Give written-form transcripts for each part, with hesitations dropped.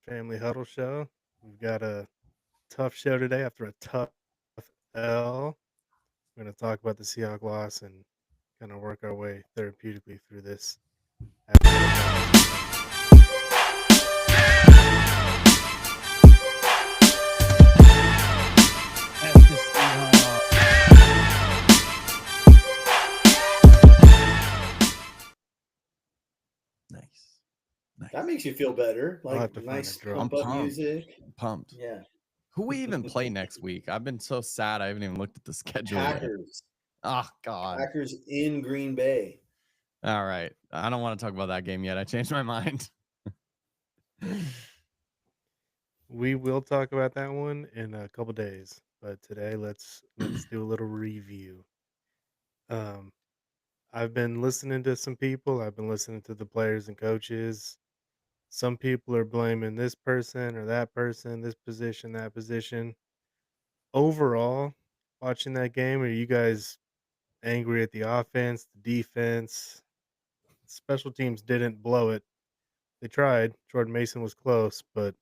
Family Huddle show. We've got a tough show today after a tough L. We're going to talk about the Seahawks loss and kind of work our way therapeutically through this apathetic loss this weekend. F the Seahawks. Nice. That makes you feel better. I'll Like have to find a nice drop. I'm pump up pumped. music. Pumped. Yeah. Who we even play next week? I've been so sad I haven't even looked at the schedule yet. Packers. Oh God. Packers in Green Bay. All right. I don't want to talk about that game yet. I changed my mind. We will talk about that one in a couple days, but today let's do a little review. Um, I've been listening to some people. I've been listening to the players and coaches. Some people are blaming this person or that person, this position, that position. Overall, watching that game, are you guys angry at the offense, the defense? Special teams didn't blow it. They tried. Jordan Mason was close, but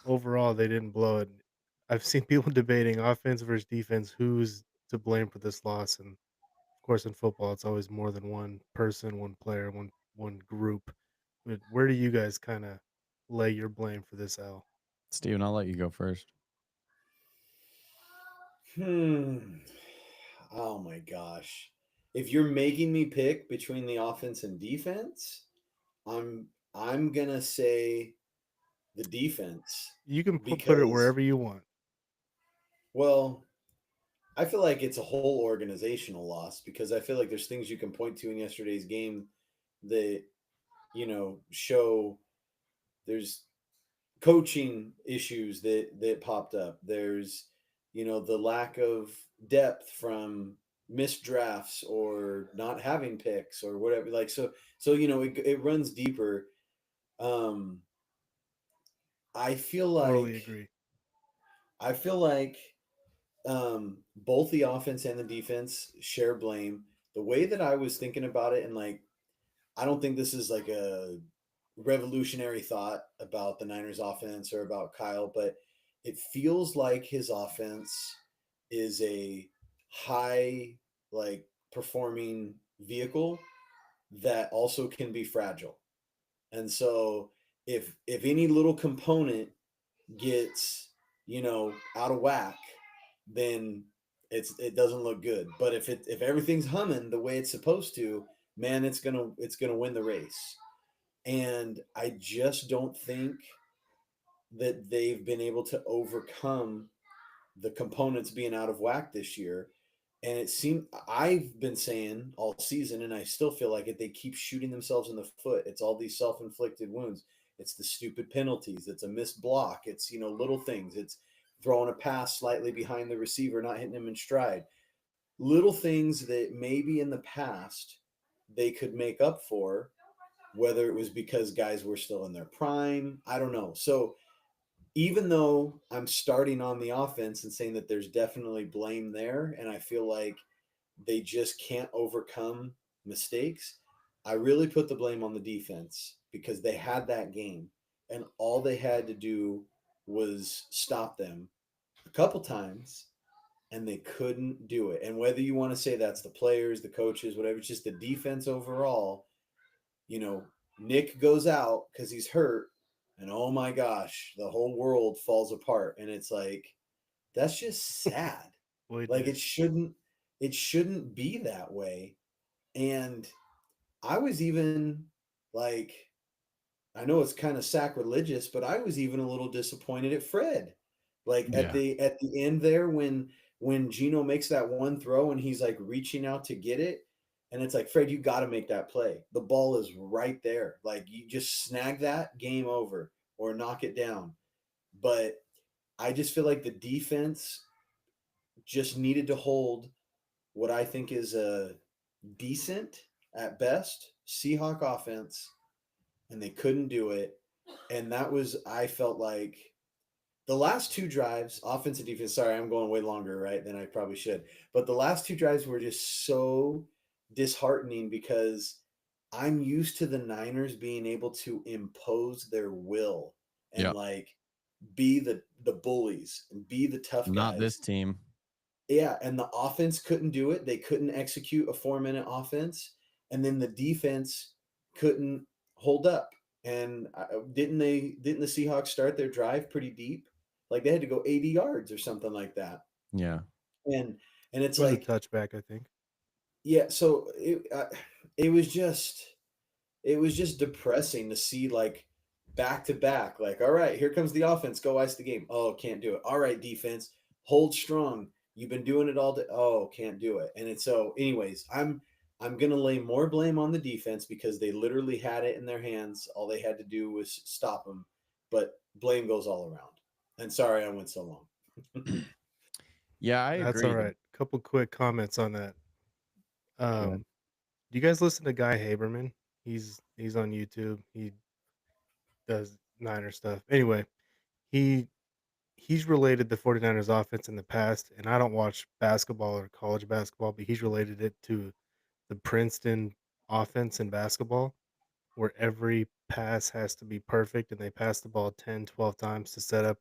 overall, they didn't blow it. I've seen people debating offense versus defense, who's to blame for this loss, and of course, in football, it's always more than one person, one player, one group. But where do you guys kind of lay your blame for this L? Steven, I'll let you go first. Hmm. Oh my gosh. If you're making me pick between the offense and defense, I'm gonna say the defense You can put it because wherever you want. well, I feel like it's a whole organizational loss because I feel like there's things you can point to in yesterday's game that show there's coaching issues that popped up. There's the lack of depth from missed drafts or not having picks or whatever. Like so it runs deeper. Um, I feel Totally like agree. I feel like both the offense and the defense share blame. The way that I was thinking about it, and like I don't think this is like a revolutionary thought about the Niners offense or about Kyle, but it feels like his offense is a high like performing vehicle that also can be fragile. And so if any little component gets, out of whack, then it doesn't look good. But if everything's humming the way it's supposed to, man, it's gonna win the race. And I just don't think that they've been able to overcome the components being out of whack this year. And it seemed I've been saying all season, and I still feel like it. They keep shooting themselves in the foot. It's all these self-inflicted wounds. It's the stupid penalties. It's a missed block. It's little things. It's throwing a pass slightly behind the receiver, not hitting him in stride. Little things that maybe in the past they could make up for, whether it was because guys were still in their prime. I don't know. So even though I'm starting on the offense and saying that there's definitely blame there, and I feel like they just can't overcome mistakes, I really put the blame on the defense because they had that game and all they had to do was stop them a couple times and they couldn't do it. And whether you want to say that's the players, the coaches, whatever, it's just the defense overall. you know, Nick goes out because he's hurt, and oh my gosh, the whole world falls apart. And it's like, that's just sad. Boy, Like did. it shouldn't be that way. And I was even like, I know it's kind of sacrilegious, but I was even a little disappointed at Fred. Like Yeah. at the end there when Gino makes that one throw and he's like reaching out to get it, and it's like, Fred, you got to make that play. The ball is right there. Like you just snag that, game over, or knock it down. But I just feel like the defense just needed to hold what I think is a decent at best Seahawk offense, and they couldn't do it. And that was, I felt like the last two drives, offense and defense. Sorry, I'm going way longer, right, than I probably should. But the last two drives were just so disheartening because I'm used to the Niners being able to impose their will and Yeah. like be the bullies and be the tough Not this guys. team. Yeah, and the offense couldn't do it. They couldn't execute a 4-minute offense, and then the defense couldn't hold up. And didn't the Seahawks start their drive pretty deep? Like they had to go 80 yards or something like that. Yeah. And it's It was a like, touchback, I think. yeah, so it was just depressing to see like back to back. Like, all right, here comes the offense. Go ice the game. Oh, can't do it. All right, defense, hold strong. You've been doing it all day. Oh, can't do it. And it's so. Anyways, I'm gonna lay more blame on the defense because they literally had it in their hands. All they had to do was stop them. But blame goes all around. And sorry I went so long. Yeah, I That's agree. alright. Couple quick comments on that. Go ahead. Um, do you guys listen to Guy Haberman? He's on YouTube. He does Niner stuff. Anyway, he he's related the 49ers offense in the past, and I don't watch basketball or college basketball, but he's related it to the Princeton offense in basketball, where every pass has to be perfect and they pass the ball 10, 12 times to set up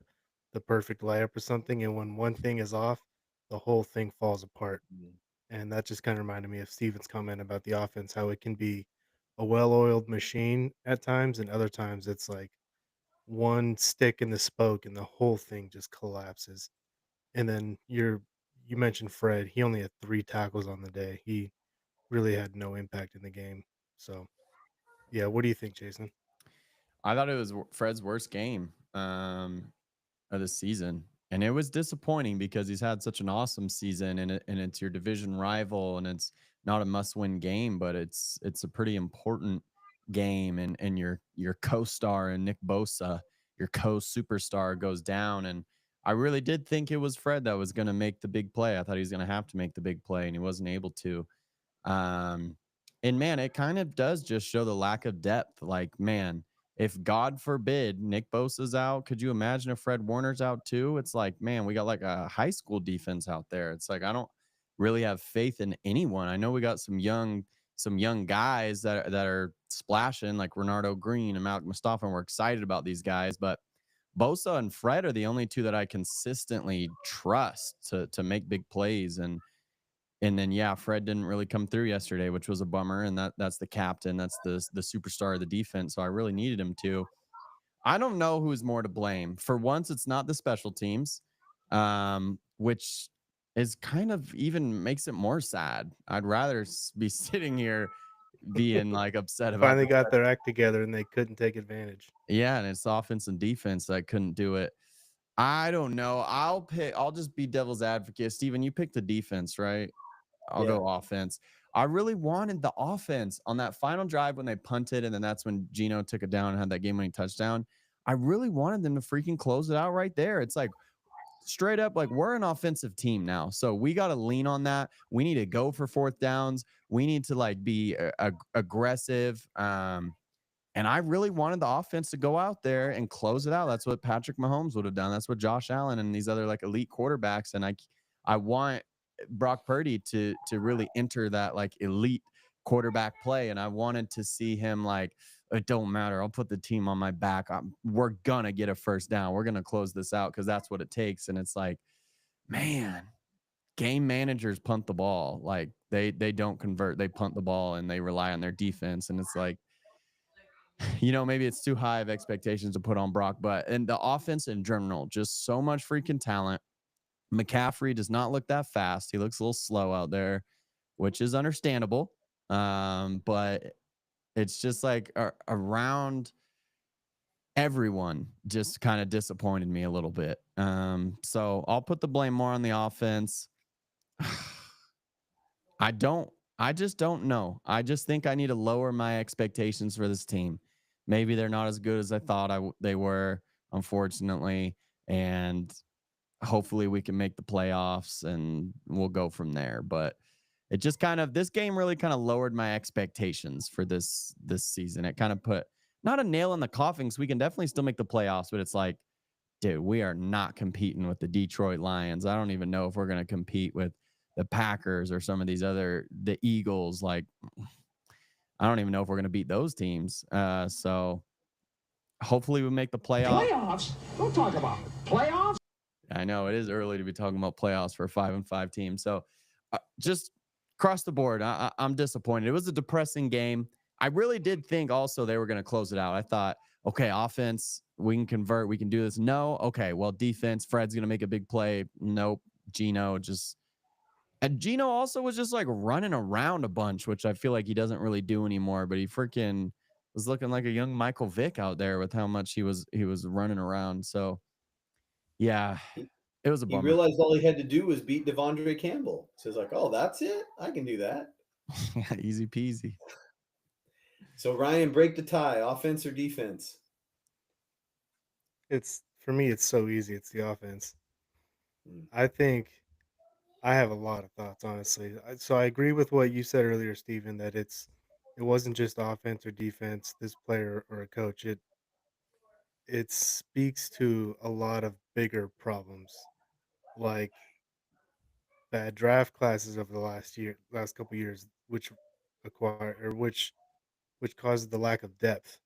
the perfect layup or something. And when one thing is off, the whole thing falls apart. And that just kind of reminded me of Steven's comment about the offense, how it can be a well oiled machine at times, and other times it's like one stick in the spoke and the whole thing just collapses. And then you mentioned Fred. He only had 3 tackles on the day. He really had no impact in the game. So yeah, what do you think, Jason? I thought it was Fred's worst game of the season, and it was disappointing because he's had such an awesome season, and it's your division rival, and it's not a must-win game, but it's a pretty important game, and your co-star and Nick Bosa, your co-superstar, goes down, and I really did think it was Fred that was going to make the big play. I thought he was going to have to make the big play, and he wasn't able to. Um, and man, it kind of does just show the lack of depth. Like, man, if God forbid Nick Bosa's out, could you imagine if Fred Warner's out too? It's like, man, we got like a high school defense out there. It's like I don't really have faith in anyone. I know we got some young guys that are splashing like Renardo Green and Malik Mustafa, and we're excited about these guys, but Bosa and Fred are the only two that I consistently trust to make big plays. And then yeah, Fred didn't really come through yesterday, which was a bummer. And that's the captain, that's the superstar of the defense. So I really needed him to. I don't know who's more to blame. For once, it's not the special teams, which is kind of even makes it more sad. I'd rather be sitting here being like upset about Finally the got their special. act together and they couldn't take advantage. Yeah, and it's offense and defense that couldn't do it. I don't know. I'll just be devil's advocate. Steven, you picked the defense, right? I'll Yeah. go offense. I really wanted the offense on that final drive when they punted, and then that's when Geno took it down and had that game-winning touchdown. I really wanted them to freaking close it out right there. It's like straight up, like we're an offensive team now, so we got to lean on that. We need to go for fourth downs. We need to like be aggressive. And I really wanted the offense to go out there and close it out. That's what Patrick Mahomes would have done. That's what Josh Allen and these other like elite quarterbacks. And I want Brock Purdy to really enter that like elite quarterback play. And I wanted to see him like, it don't matter. I'll put the team on my back. We're gonna get a first down. We're gonna close this out because that's what it takes. And it's like, man, game managers punt the ball. Like they don't convert. They punt the ball and they rely on their defense. And it's like, maybe it's too high of expectations to put on Brock, but and the offense in general, just so much freaking talent. McCaffrey does not look that fast. He looks a little slow out there, which is understandable. But it's just like around everyone just kind of disappointed me a little bit. So I'll put the blame more on the offense. I don't. I just don't know. I just think I need to lower my expectations for this team. Maybe they're not as good as I thought they were, unfortunately, and hopefully we can make the playoffs and we'll go from there. But it just kind of this game really kind of lowered my expectations for this season. It kind of put not a nail in the coffin because we can definitely still make the playoffs, but it's like, dude, we are not competing with the Detroit Lions. I don't even know if we're going to compete with the Packers or some of the Eagles. Like, I don't even know if we're going to beat those teams. So hopefully we make the playoff. Playoffs? Don't talk about it. Playoffs? I know it is early to be talking about playoffs for a 5-5 team. So just across the board, I'm disappointed. It was a depressing game. I really did think also they were going to close it out. I thought, okay, offense, we can convert, we can do this. No, okay, well, defense, Fred's going to make a big play. Nope. Gino just, and Gino also was just like running around a bunch, which I feel like he doesn't really do anymore. But he freaking was looking like a young Michael Vick out there with how much he was running around. So yeah, He, it was a he bummer. realized all he had to do was beat Devondre Campbell. So he's like, oh, that's it? I can do that. Yeah, easy peasy. So Ryan, break the tie, offense or defense? It's for me, it's so easy. It's the offense. Hmm. I think I have a lot of thoughts, honestly. So I agree with what you said earlier, Steven, that it wasn't just offense or defense, this player or a coach. It speaks to a lot of bigger problems, like bad draft classes over the last couple years, which acquire or which causes the lack of depth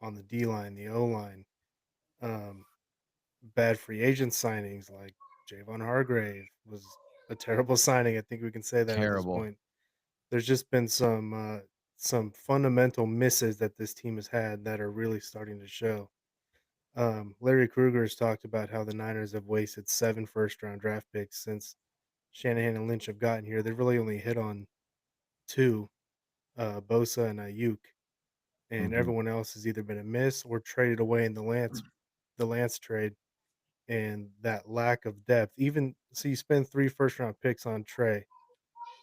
on the D line, the O line, um, bad free agent signings like Javon Hargrave was a terrible signing. I think we can say that at this Terrible. point. There's just been some fundamental misses that this team has had that are really starting to show. Larry Krueger has talked about how the Niners have wasted 7 first-round draft picks since Shanahan and Lynch have gotten here. They've really only hit on 2, Bosa and Ayuk, and Mhm. everyone else has either been a miss or traded away in the Lance trade, and that lack of depth. Even so, you spend 3 first-round picks on Trey.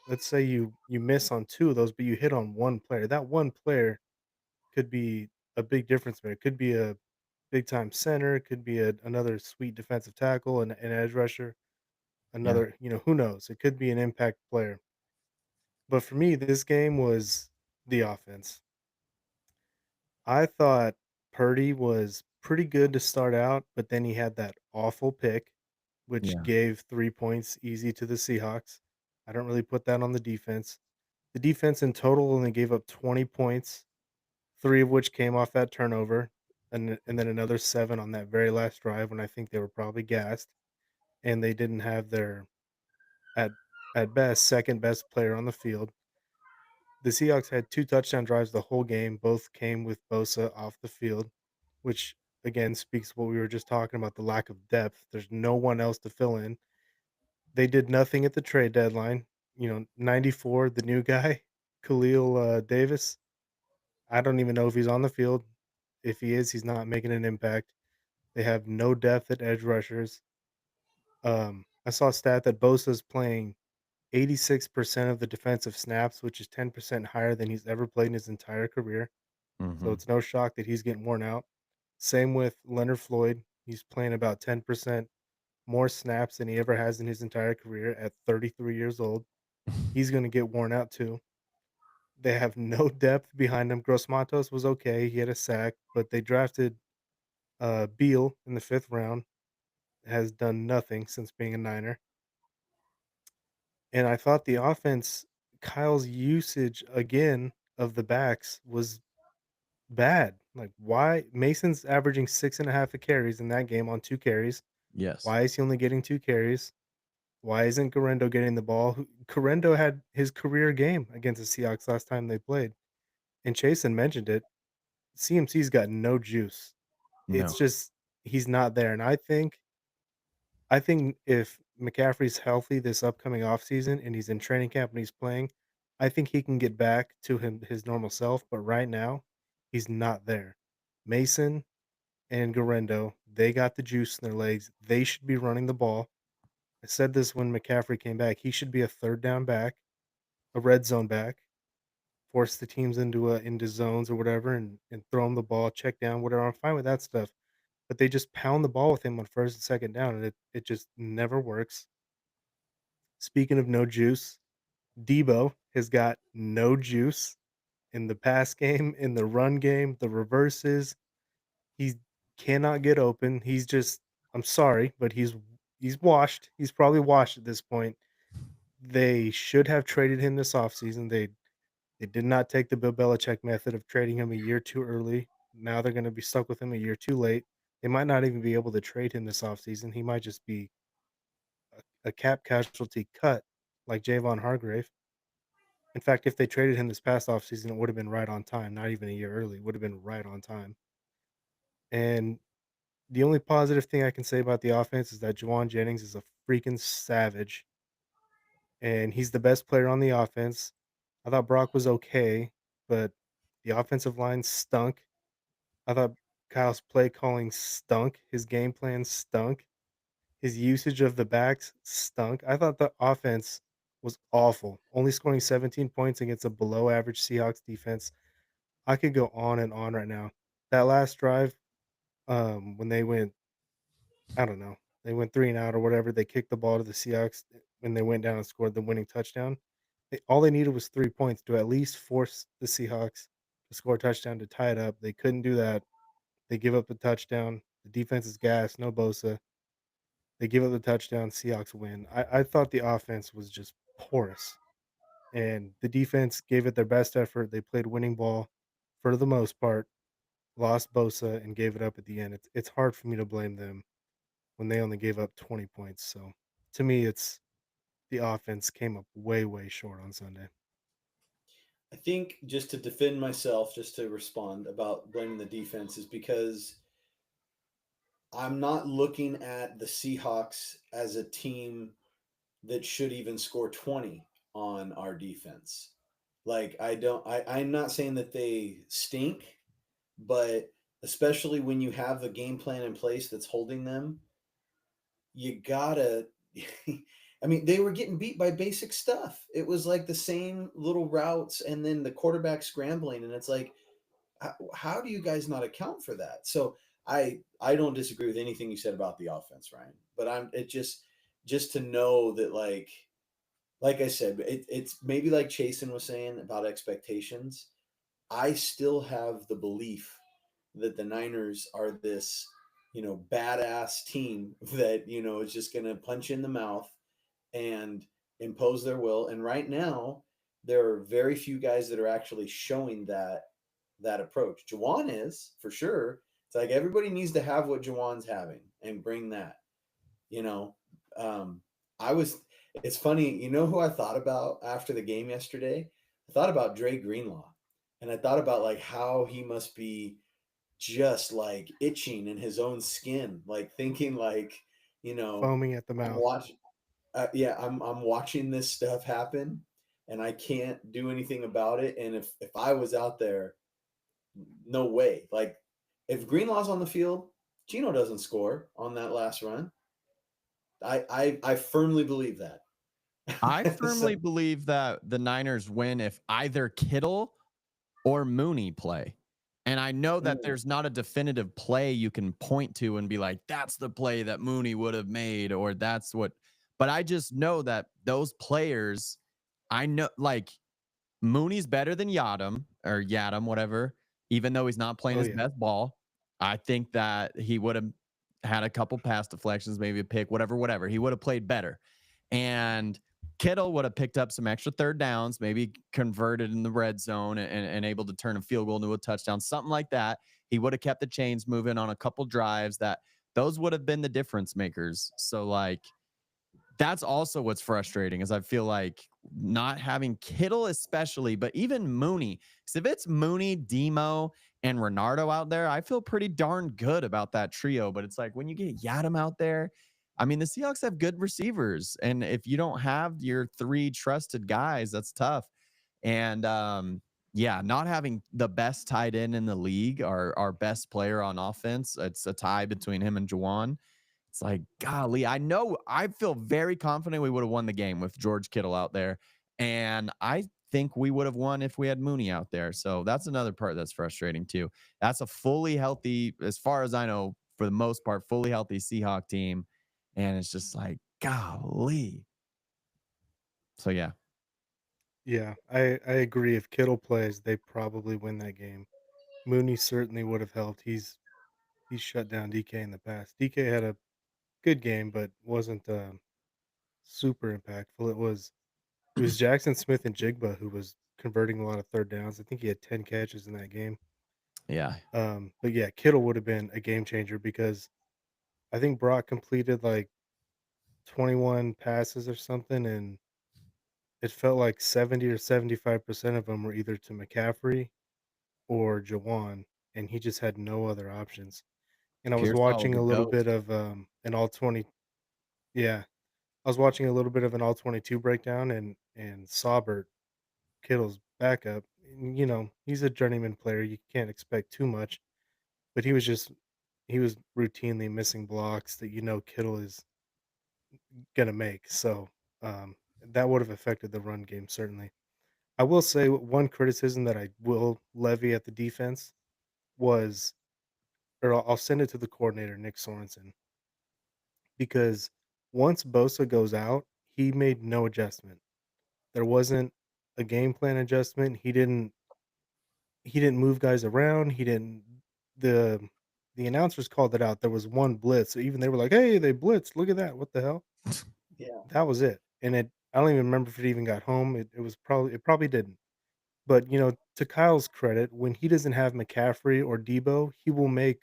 Let's say you miss on 2 of those, but you hit on 1 player. That 1 player could be a big difference maker. It could be a big time center, it could be another sweet defensive tackle, an edge rusher, Yeah. another, who knows? It could be an impact player. But for me, this game was the offense. I thought Purdy was pretty good to start out, but then he had that awful pick, which Yeah. gave 3 points easy to the Seahawks. I don't really put that on the defense. The defense in total only gave up 20 points, 3 of which came off that turnover, and then another 7 on that very last drive when I think they were probably gassed, and they didn't have their at at best second best player on the field. The Seahawks had 2 touchdown drives the whole game, both came with Bosa off the field, which again speaks to what we were just talking about, the lack of depth. There's no one else to fill in. They did nothing at the trade deadline. 94, the new guy, Khalil Davis. I don't even know if he's on the field. If he is, he's not making an impact. They have no depth at edge rushers. I saw a stat that Bosa's playing 86% of the defensive snaps, which is 10% higher than he's ever played in his entire career. So Mhm. it's no shock that he's getting worn out. Same with Leonard Floyd. He's playing about 10% more snaps than he ever has in his entire career at 33 years old. He's going to get worn out too. They have no depth behind him. Gross Matos was okay. He had a sack, but they drafted Beal in the 5th round, has done nothing since being a Niner. And I thought the offense, Kyle's usage again of the backs was bad. Like, why? Mason's averaging 6.5 carries in that game on 2 carries. Yes. Why is he only getting 2 carries? Why isn't Garendo getting the ball? Garendo had his career game against the Seahawks last time they played. And Chasen mentioned it. CMC's got no juice. It's No. just he's not there. And I think if McCaffrey's healthy this upcoming offseason and he's in training camp and he's playing, I think he can get back to his normal self, but right now, he's not there. Mason and Garendo, they got the juice in their legs. They should be running the ball. I said this when McCaffrey came back. He should be a third down back, a red zone back, force the teams into zones or whatever and throw him the ball, check down, whatever. I'm fine with that stuff. But they just pound the ball with him on first and second down, and it just never works. Speaking of no juice, Debo has got no juice in the pass game, in the run game, the reverses. He cannot get open. He's just I'm sorry, but he's washed. He's probably washed at this point. They should have traded him this offseason. They did not take the Bill Belichick method of trading him a year too early. now they're gonna be stuck with him a year too late. They might not even be able to trade him this offseason. He might just be a cap casualty cut like Javon Hargrave. In fact, if they traded him this past offseason, it would have been right on time, not even a year early. It would have been right on time. And the only positive thing I can say about the offense is that Juwan Jennings is a freaking savage, and he's the best player on the offense. I thought Brock was okay, but the offensive line stunk. I thought Kyle's play calling stunk. His game plan stunk. His usage of the backs stunk. I thought the offense was awful, only scoring 17 points against a below average Seahawks defense. I could go on and on right now. That last drive, when they went, I don't know, they went 3 and out or whatever, they kicked the ball to the Seahawks when they went down and scored the winning touchdown. All they needed was 3 points to at least force the Seahawks to score a touchdown to tie it up. They couldn't do that. They give up the touchdown. The defense is gassed, no Bosa. They give up the touchdown, Seahawks win. I thought the offense was just porous, and the defense gave it their best effort. They played winning ball for the most part, lost Bosa, and gave it up at the end. It's hard for me to blame them when they only gave up 20 points. So to me, it's the offense came up way, way short on Sunday. I think just to defend myself, just to respond about blaming the defense, is because I'm not looking at the Seahawks as a team that should even score 20 on our defense. Like I'm not saying that they stink, but especially when you have a game plan in place that's holding them, you gotta I mean, they were getting beat by basic stuff. It was like the same little routes and then the quarterback scrambling, and it's like, how do you guys not account for that? So I don't disagree with anything you said about the offense, Ryan. But just to know that like I said, it's maybe like Chasen was saying about expectations. I still have the belief that the Niners are this, badass team that, is just going to punch in the mouth and impose their will. And right now, there are very few guys that are actually showing that approach. Jawan is for sure. It's like everybody needs to have what Jawan's having and bring that. You know, um, I was. It's funny. You know who I thought about after the game yesterday? I thought about Dre Greenlaw, and I thought about like how he must be just like itching in his own skin, like thinking like, Foaming at the I'm mouth. watching. Yeah, I'm watching this stuff happen, and I can't do anything about it. And if I was out there, no way. Like if Greenlaw's on the field, Gino doesn't score on that last run. I firmly believe that. I So, firmly believe that the Niners win if either Kittle or Mooney play. And I know that mm, there's not a definitive play you can point to and be like, that's the play that Mooney would have made, or that's what. But I just know that those players, I know, like Mooney's better than Yadam or Yadam, whatever, even though he's not playing Oh his yeah. best ball. I think that he would have had a couple pass deflections, maybe a pick, whatever. He would have played better. And Kittle would have picked up some extra third downs, maybe converted in the red zone and able to turn a field goal into a touchdown, something like that. He would have kept the chains moving on a couple drives that those would have been the difference makers. So, like, that's also what's frustrating is I feel like not having Kittle, especially, but even Mooney. Because if it's Mooney, Demo, and Renardo out there, I feel pretty darn good about that trio. But it's like when you get Yadam out there, I mean, the Seahawks have good receivers. And if you don't have your three trusted guys, that's tough. And yeah, not having the best tight end in the league, our best player on offense, it's a tie between him and Jawan. It's like, golly, I feel very confident we would have won the game with George Kittle out there. And I think we would have won if we had Mooney out there. So that's another part that's frustrating too. That's a fully healthy, as far as I know, for the most part, fully healthy Seahawk team. And it's just like, golly. So yeah. Yeah, I agree. If Kittle plays, they probably win that game. Mooney certainly would have helped. He's shut down DK in the past. DK had a good game, but wasn't super impactful. It was Jackson Smith and Jigba who was converting a lot of third downs. I think he had 10 catches in that game. Yeah. But yeah, Kittle would have been a game changer because I think Brock completed like 21 passes or something, and it felt like 70 or 75% of them were either to McCaffrey or Jawan, and he just had no other options. And I was Pearsall was watching a a little goat. bit of an all 20. Yeah, I was watching a little bit of an all 22 breakdown, and Saubert, Kittle's backup, he's a journeyman player. You can't expect too much, but he was routinely missing blocks that Kittle is gonna make. So that would have affected the run game certainly. I will say one criticism that I will levy at the defense was, or I'll send it to the coordinator Nick Sorensen, because once Bosa goes out, he made no adjustment. There wasn't a game plan adjustment. He didn't move guys around. He didn't the the announcers called it out. There was one blitz. So even they were like, "Hey, they blitzed. Look at that. What the hell?" Yeah. That was it. And I don't even remember if it even got home. It probably didn't. But, to Kyle's credit, when he doesn't have McCaffrey or Debo, he will make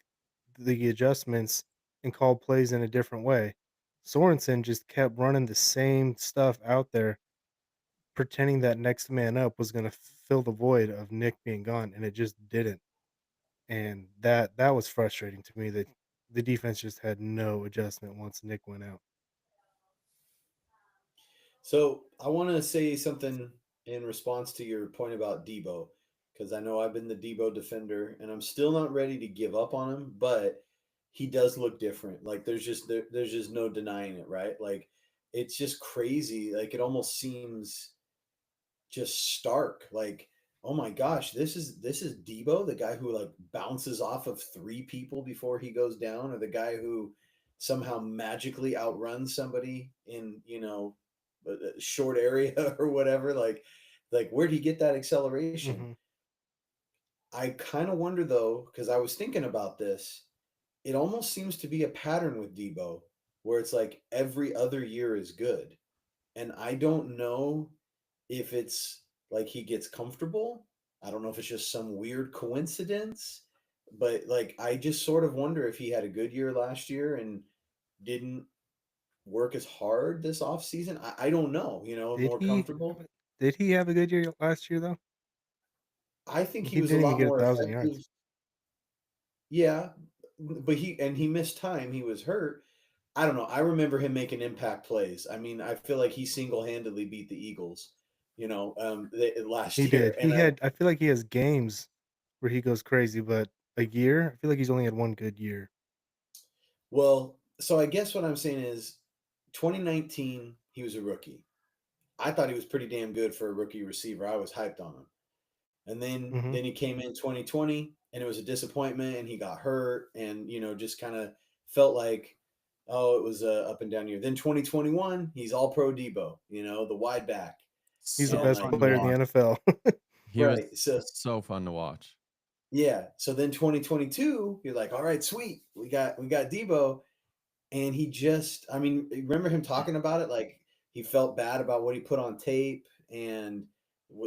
the adjustments and call plays in a different way. Sorensen just kept running the same stuff out there, pretending that next man up was gonna fill the void of Nick being gone, and it just didn't. And that was frustrating to me that the defense just had no adjustment once Nick went out. So I want to say something in response to your point about Debo, because I know I've been the Debo defender, and I'm still not ready to give up on him, but he does look different. Like there's just no denying it, right? Like it's just crazy. Like it almost seems just stark. Like, oh my gosh, this is Debo, the guy who like bounces off of three people before he goes down, or the guy who somehow magically outruns somebody in a short area or whatever. Like where would he get that acceleration? Mhm. I kind of wonder though, because I was thinking about this. It almost seems to be a pattern with Debo, where it's like every other year is good, and I don't know if it's like he gets comfortable. I don't know if it's just some weird coincidence, but like I just sort of wonder if he had a good year last year and didn't work as hard this off season. I don't know, Did more he have comfortable. a did he have a good year last year though? I think he He was a didn't even lot get more 1,000 effective. yards. Yeah, but he missed time. He was hurt. I don't know. I remember him making impact plays. I mean, I feel like he single handedly beat the Eagles, last He year. did. And I feel like he has games where he goes crazy, but a year? I feel like he's only had one good year. well, so I guess what I'm saying is 2019, he was a rookie. I thought he was pretty damn good for a rookie receiver. I was hyped on him. And then Mhm. then he came in 2020 and it was a disappointment and he got hurt and just kind of felt like oh, it was a up and down year. Then 2021, he's all pro Debo, the wide back. He's the So And best like fun to player in the watch. NFL. He was right. So so fun to watch. yeah. So then 2022, you're like, all right, sweet. We got Debo. And he just, I mean, remember him talking about it? Like he felt bad about what he put on tape and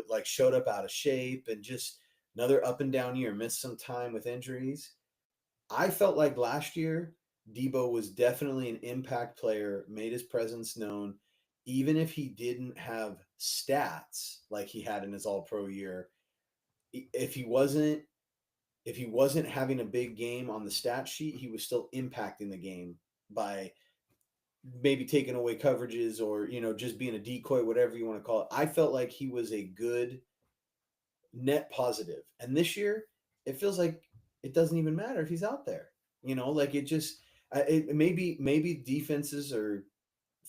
like showed up out of shape and just another up and down year, missed some time with injuries. I felt like last year, Debo was definitely an impact player, made his presence known, even if he didn't have stats like he had in his all pro year. If he wasn't having a big game on the stat sheet, he was still impacting the game by maybe taking away coverages or just being a decoy, whatever you want to call it. I felt like he was a good net positive, and this year it feels like it doesn't even matter if he's out there. Like it just maybe defenses are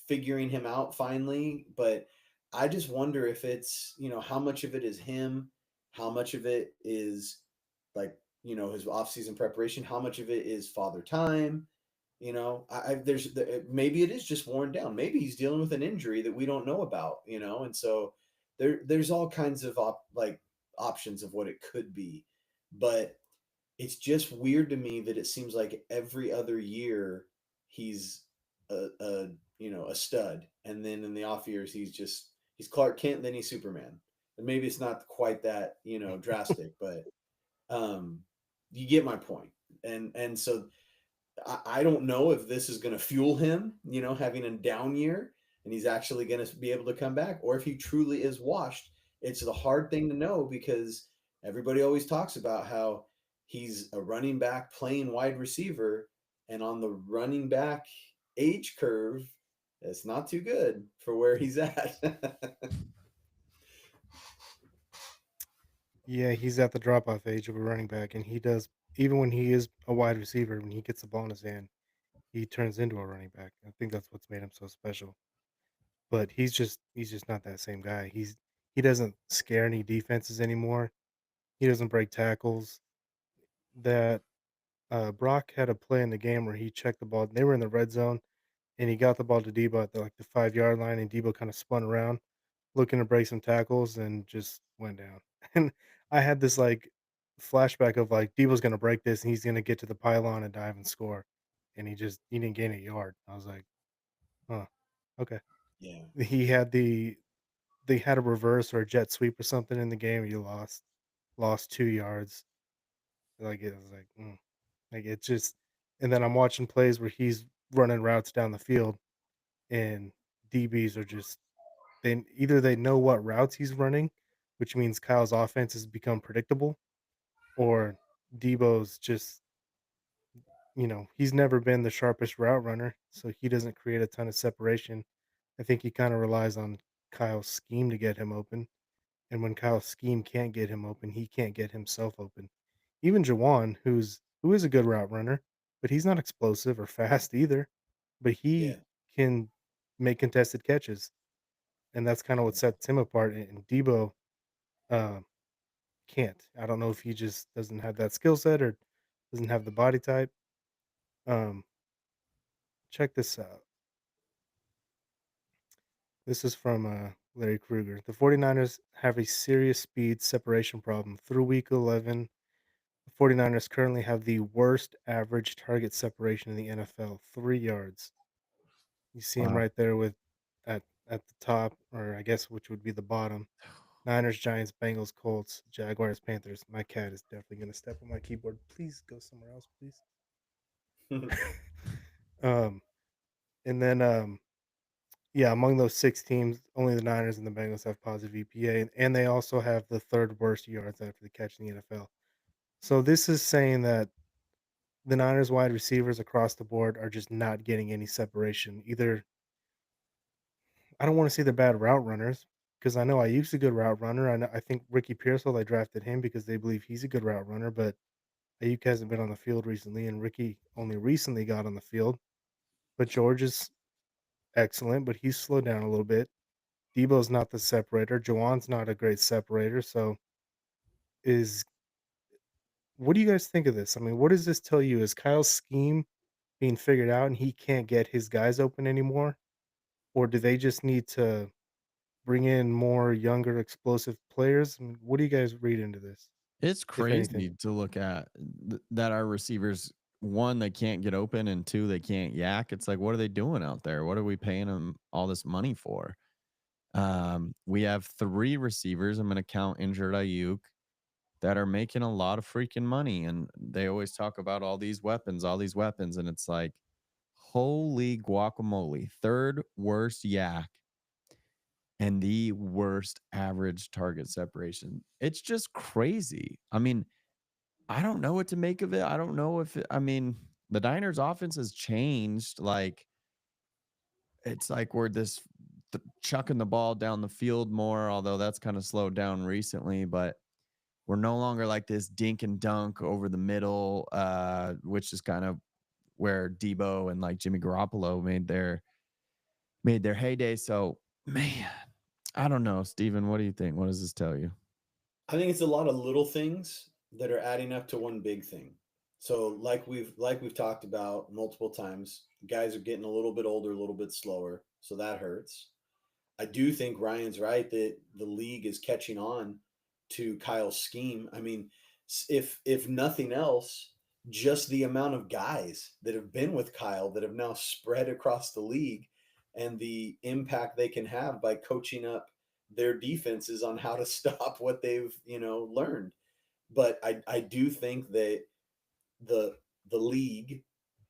figuring him out finally, but I just wonder if it's how much of it is him, how much of it is like his off-season preparation, how much of it is father time. Maybe it is just worn down. Maybe he's dealing with an injury that we don't know about. And so there's all kinds of options of what it could be, but it's just weird to me that it seems like every other year he's a stud, and then in the off years he's Clark Kent, then he's Superman. And maybe it's not quite that drastic, but um You get my point. And so I don't know if this is going to fuel him, having a down year, and he's actually going to be able to come back, or if he truly is washed. It's the hard thing to know because everybody always talks about how he's a running back playing wide receiver, and on the running back age curve, it's not too good for where he's at. Yeah, he's at the drop off age of a running back, and he does even when he is a wide receiver, when he gets the ball in his hand, he turns into a running back. I think that's what's made him so special. But he's just not that same guy. He doesn't scare any defenses anymore. He doesn't break tackles. That Brock had a play in the game where he checked the ball. They were in the red zone, and he got the ball to Debo at the 5 yard line, and Debo kind of spun around, looking to break some tackles, and just went down. And I had this flashback of Debo's gonna break this, and he's gonna get to the pylon and dive and score, and he didn't gain a yard. I was like, huh, okay. Yeah. He had they had a reverse or a jet sweep or something in the game. You lost 2 yards. It was it just. And then I'm watching plays where he's running routes down the field, and DBs are just either they know what routes he's running, which means Kyle's offense has become predictable, or Debo's just he's never been the sharpest route runner, so he doesn't create a ton of separation. I think he kind of relies on Kyle's scheme to get him open. And when Kyle's scheme can't get him open, he can't get himself open. Even Jawan, who is a good route runner, but he's not explosive or fast either. But he Yeah. can make contested catches, and that's kind of what sets him apart. And Debo uh, can't. I don't know if he just doesn't have that skill set or doesn't have the body type. Um, check this out. This is from Larry Kruger. The 49ers have a serious speed separation problem. Through week 11, the 49ers currently have the worst average target separation in the NFL, 3 yards. You see him Wow. right there with at the top, or I guess which would be the bottom. Niners, Giants, Bengals, Colts, Jaguars, Panthers. My cat is definitely going to step on my keyboard. Please go somewhere else, please. um, and then yeah, among those 6 teams, only the Niners and the Bengals have positive EPA, and they also have the 3rd worst yards after the catch in the NFL. So this is saying that the Niners wide receivers across the board are just not getting any separation. Either I don't wanna say they're bad route runners, because I know Ayuk's a good route runner. I think Ricky Pearsall, they drafted him because they believe he's a good route runner, but Ayuk hasn't been on the field recently, and Ricky only recently got on the field. But George is excellent, but he's slowed down a little bit. Debo's not the separator. Jawan's not a great separator. So is what do you guys think of this? I mean, what does this tell you? Is Kyle's scheme being figured out and he can't get his guys open anymore? Or do they just need to bring in more younger explosive players? I mean, what do you guys read into this, It's if anything? crazy to look at that our receivers, one, they can't get open, and two, they can't yak. It's like, what are they doing out there? What are we paying them all this money for? We have three receivers. I'm going to count injured Ayuk that are making a lot of freaking money. And they always talk about all these weapons. And it's like, holy guacamole, third worst yak and the worst average target separation. It's just crazy. I mean, I don't know what to make of it. I don't know if I mean, the Niners offense has changed. Like, it's like we're chucking the ball down the field more, although that's kind of slowed down recently, but we're no longer like this dink and dunk over the middle, which is kind of where Debo and like Jimmy Garoppolo made their heyday. So, man, I don't know, Steven. What do you think? What does this tell you? I think it's a lot of little things that are adding up to one big thing. So like we've talked about multiple times, guys are getting a little bit older, a little bit slower, so that hurts. I do think Ryan's right that the league is catching on to Kyle's scheme. I mean, if nothing else, just the amount of guys that have been with Kyle that have now spread across the league and the impact they can have by coaching up their defenses on how to stop what they've learned. But I do think that the the league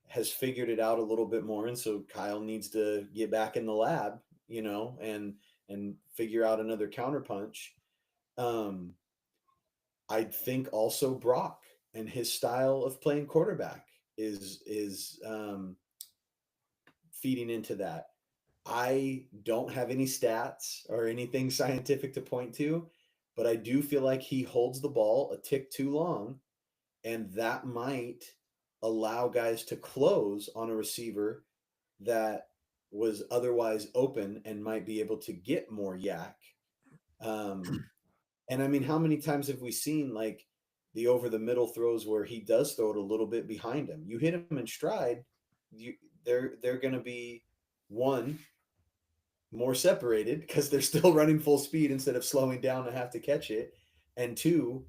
has figured it out a little bit more, and so Kyle needs to get back in the lab, and figure out another counterpunch. Um, I think also Brock and his style of playing quarterback is feeding into that. I don't have any stats or anything scientific to point to, but I do feel like he holds the ball a tick too long, and that might allow guys to close on a receiver that was otherwise open and might be able to get more yak. Um, and I mean, how many times have we seen like the over the middle throws where he does throw it a little bit behind him? You hit him in stride, you they're going to be one more separated because they're still running full speed instead of slowing down and have to catch it, and two,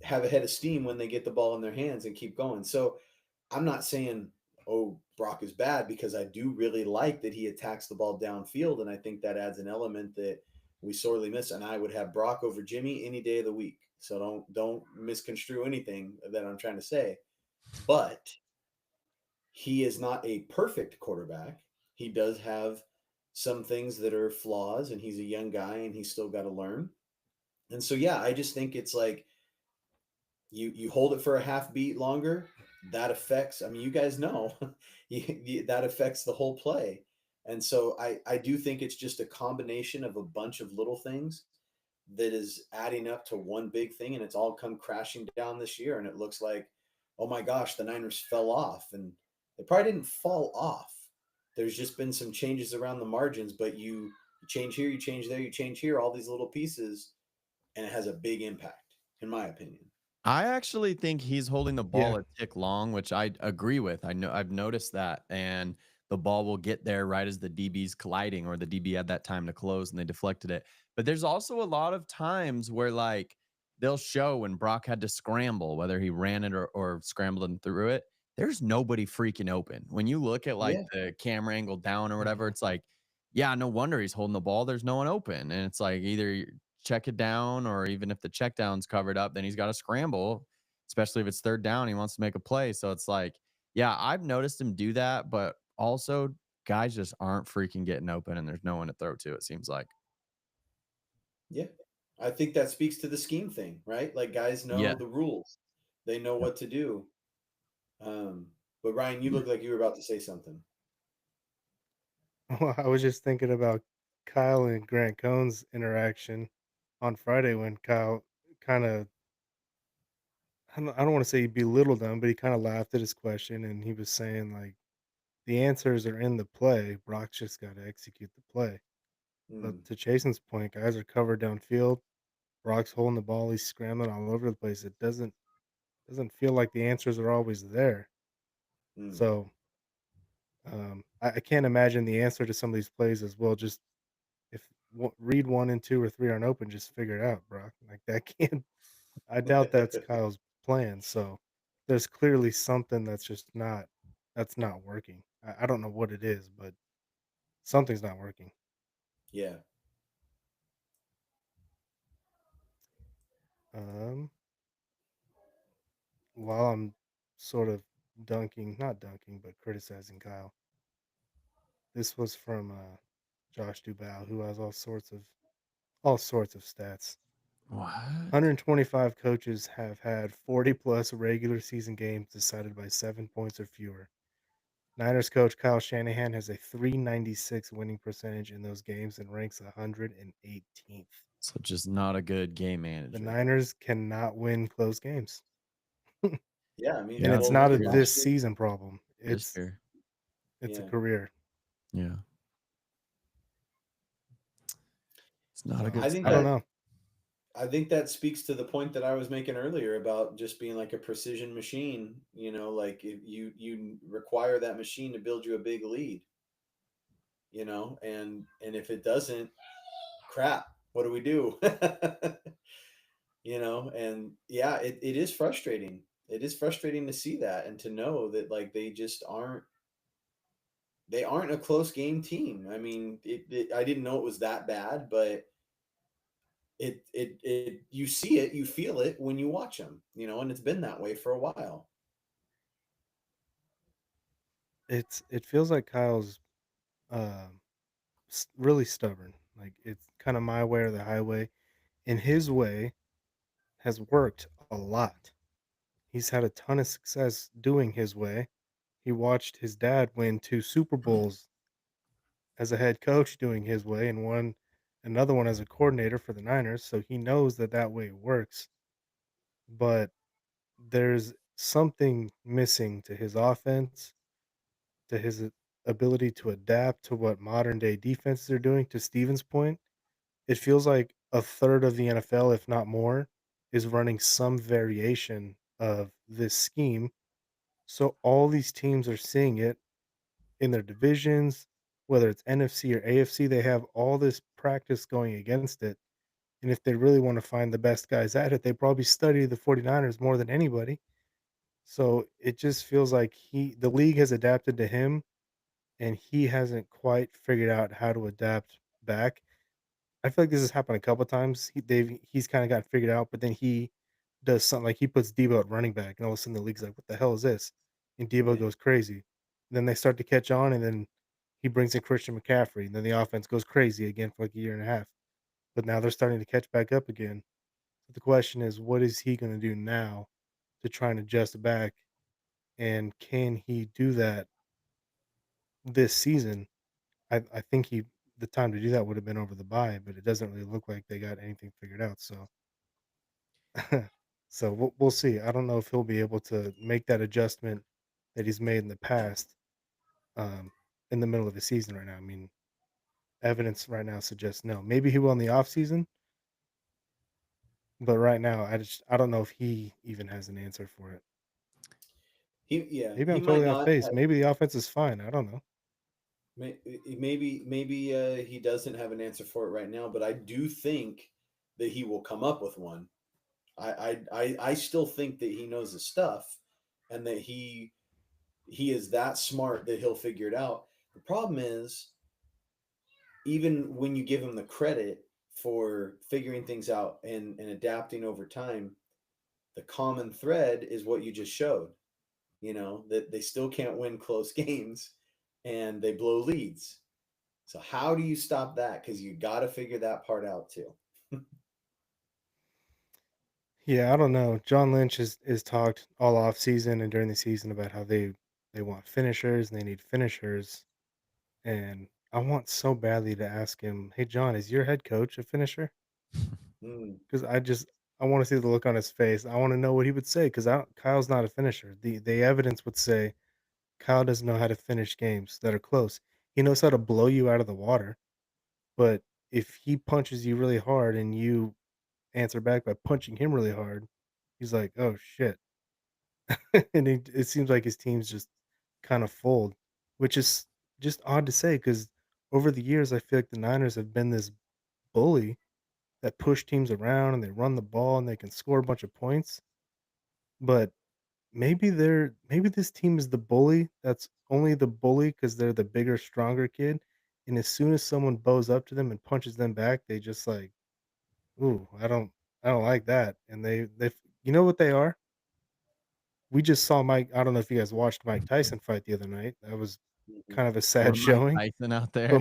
have a head of steam when they get the ball in their hands and keep going. So I'm not saying, oh, Brock is bad, because I do really like that he attacks the ball downfield, and I think that adds an element that we sorely miss. And I would have Brock over Jimmy any day of the week. So don't misconstrue anything that I'm trying to say. But he is not a perfect quarterback. He does have some things that are flaws, and he's a young guy and he's still got to learn. And so yeah, I just think it's like you hold it for a half beat longer, that affects, I mean, you guys know, that affects the whole play. And so I do think it's just a combination of a bunch of little things that is adding up to one big thing, and it's all come crashing down this year. And it looks like, oh my gosh, the Niners fell off. And they probably didn't fall off. There's just been some changes around the margins, but you change here, you change there, you change here, all these little pieces, and it has a big impact, in my opinion. I actually think he's holding the Yeah. ball a tick long, which I agree with. I know I've noticed that, and the ball will get there right as the DB's colliding, or the DB had that time to close and they deflected it. But there's also a lot of times where like they'll show when Brock had to scramble, whether he ran it or scrambled and threw it. There's nobody freaking open. When you look at like Yeah. the camera angle down or whatever, Mhm. it's like, yeah, no wonder he's holding the ball. There's no one open, and it's like either check it down, or even if the check down's covered up, then he's got to scramble, especially if it's third down. He wants to make a play. So it's like, yeah, I've noticed him do that, but also guys just aren't freaking getting open and there's no one to throw to, it seems like. Yeah. I think that speaks to the scheme thing, right? Like guys Yeah. know the rules. They know Yep. what to do. Um, but Ryan, you Yeah. look like you were about to say something. Well, I was just thinking about Kyle and Grant Cohn's interaction on Friday when Kyle kind of, I don't want to say he belittled him, but he kind of laughed at his question and he was saying, like, the answers are in the play. Brock's just got to execute the play. But Mm, to Jason's point, guys are covered downfield. Brock's holding the ball. He's scrambling all over the place. It doesn't feel like the answers are always there. mm. So I can't imagine the answer to some of these plays as well. Just if read one and two or three aren't open, just figure it out, Brock. Like that can't. I doubt that's Kyle's plan. So there's clearly something that's not working. I don't know what it is, but something's not working. Yeah. Um, while I'm sort of not dunking, but criticizing Kyle. This was from Josh Dubow, who has all sorts of stats. What? 125 coaches have had 40 plus regular season games decided by 7 points or fewer. Niners coach Kyle Shanahan has a 396 winning percentage in those games and ranks 118th. So just not a good game The manager. Niners cannot win close games. And Yeah. I mean, Yeah, it's it's well, not look a at fair. this last year. season problem. It's It's fair. it's a Yeah. career. Yeah. It's not a So good I think I don't start. that know. I think that speaks to the point that I was making earlier about just being like a precision machine. Like if you require that machine to build you a big lead. And if it doesn't, crap, what do we do? And yeah, it is frustrating. It is frustrating to see that and to know that like they aren't a close game team. I mean, I didn't know it was that bad, but it you see it, you feel it when you watch them, and it's been that way for a while. it feels like Kyle's um really stubborn. Like it's kind of my way or the highway. And his way has worked a lot. He's had a ton of success doing his way. He watched his dad win 2 Super Bowls as a head coach doing his way and won another one as a coordinator for the Niners, so he knows that that way works. But there's something missing to his offense, to his ability to adapt to what modern day defenses are doing. To Steven's point, it feels like a third of the NFL, if not more, is running some variation of this scheme. So all these teams are seeing it in their divisions, whether it's NFC or AFC, they have all this practice going against it. And if they really want to find the best guys at it, they probably study the 49ers more than anybody. So it just feels like the league has adapted to him and he hasn't quite figured out how to adapt back. I feel like this has happened a couple times. He's kind of got figured out, but then he does something like he puts Debo at running back, and all of a sudden the league's like, "What the hell is this?" And Debo Yeah. goes crazy. Then they start to catch on, and then he brings in Christian McCaffrey, and then the offense goes crazy again for like a year and a half. But now they're starting to catch back up again. But the question is, what is he going to do now to try and adjust back? And can he do that this season? I think the time to do that would have been over the bye, but it doesn't really look like they got anything figured out. So, so we'll see. I don't know if he'll be able to make that adjustment that he's made in the past um, in the middle of the season right now. I mean, evidence right now suggests no. Maybe he will in the off season, but right now I don't know if he even has an answer for it. Maybe He I'm might totally off not base. have, Maybe the offense is fine. I don't know. maybe he doesn't have an answer for it right now, but I do think that he will come up with one. I still think that he knows his stuff and that he is that smart that he'll figure it out. The problem is, even when you give him the credit for figuring things out and adapting over time, the common thread is what you just showed. That they still can't win close games and they blow leads. So how do you stop that? Because you got to figure that part out too. Yeah, I don't know. John Lynch is talked all off season and during the season about how they want finishers and they need finishers. And I want so badly to ask him, "Hey, John, is your head coach a finisher?" Mm, Because I want to see the look on his face. I want to know what he would say because Kyle's not a finisher. The evidence would say Kyle doesn't know how to finish games that are close. He knows how to blow you out of the water, but if he punches you really hard and you answer back by punching him really hard, he's like, "Oh shit." And it seems like his teams just kind of fold, which is just odd to say because over the years, I feel like the Niners have been this bully that push teams around and they run the ball and they can score a bunch of points. But maybe this team is the bully that's only the bully because they're the bigger, stronger kid. And as soon as someone bows up to them and punches them back, they just like, ooh, I don't like that. And you know what they are? We just saw I don't know if you guys watched Mike Tyson fight the other night. That was mhm. kind of a More sad Mike showing. Tyson out But there.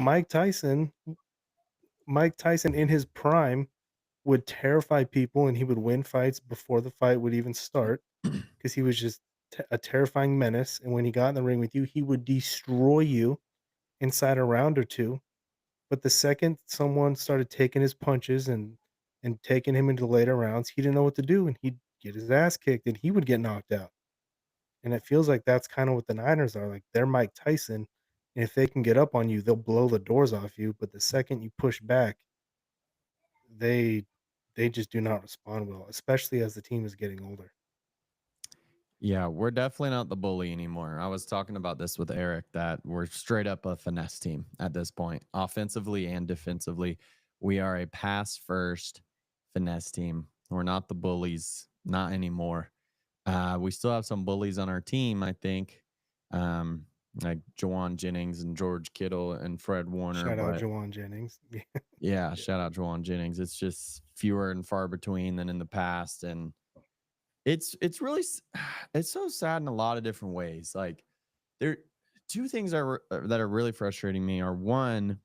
Mike Tyson in his prime would terrify people and he would win fights before the fight would even start because he was just a terrifying menace. And when he got in the ring with you, he would destroy you inside a round or two. But the second someone started taking his punches and taking him into the later rounds, he didn't know what to do and he'd get his ass kicked and he would get knocked out. And it feels like that's kinda what the Niners are, like, they're Mike Tyson, and if they can get up on you, they'll blow the doors off you, but the second you push back, they they just do not respond well, especially as the team is getting older. Yeah, we're definitely not the bully anymore. I was talking about this with Eric that we're straight up a finesse team at this point, offensively and defensively. We are a pass first finesse team. We're not the bullies, not anymore. We still have some bullies on our team, I think, um, like Jawan Jennings and George Kittle and Fred Warner. Shout out But Jawan Jennings. yeah, Yeah. shout out Jawan Jennings. It's just fewer and far between than in the past. And it's really it's so sad in a lot of different ways. Like there two things that are really frustrating me are one,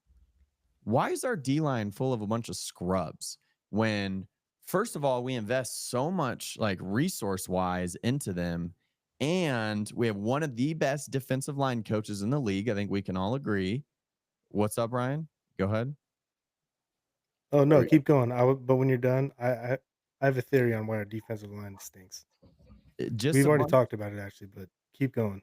why is our D line full of a bunch of scrubs when, first of all, we invest so much like resource wise into them, and we have one of the best defensive line coaches in the league. I think we can all agree. What's up, Ryan? Go ahead. Oh, no, Or keep going. But when you're done, I have a theory on why our defensive line stinks. Just We've a already bunch. talked about it actually, but keep going.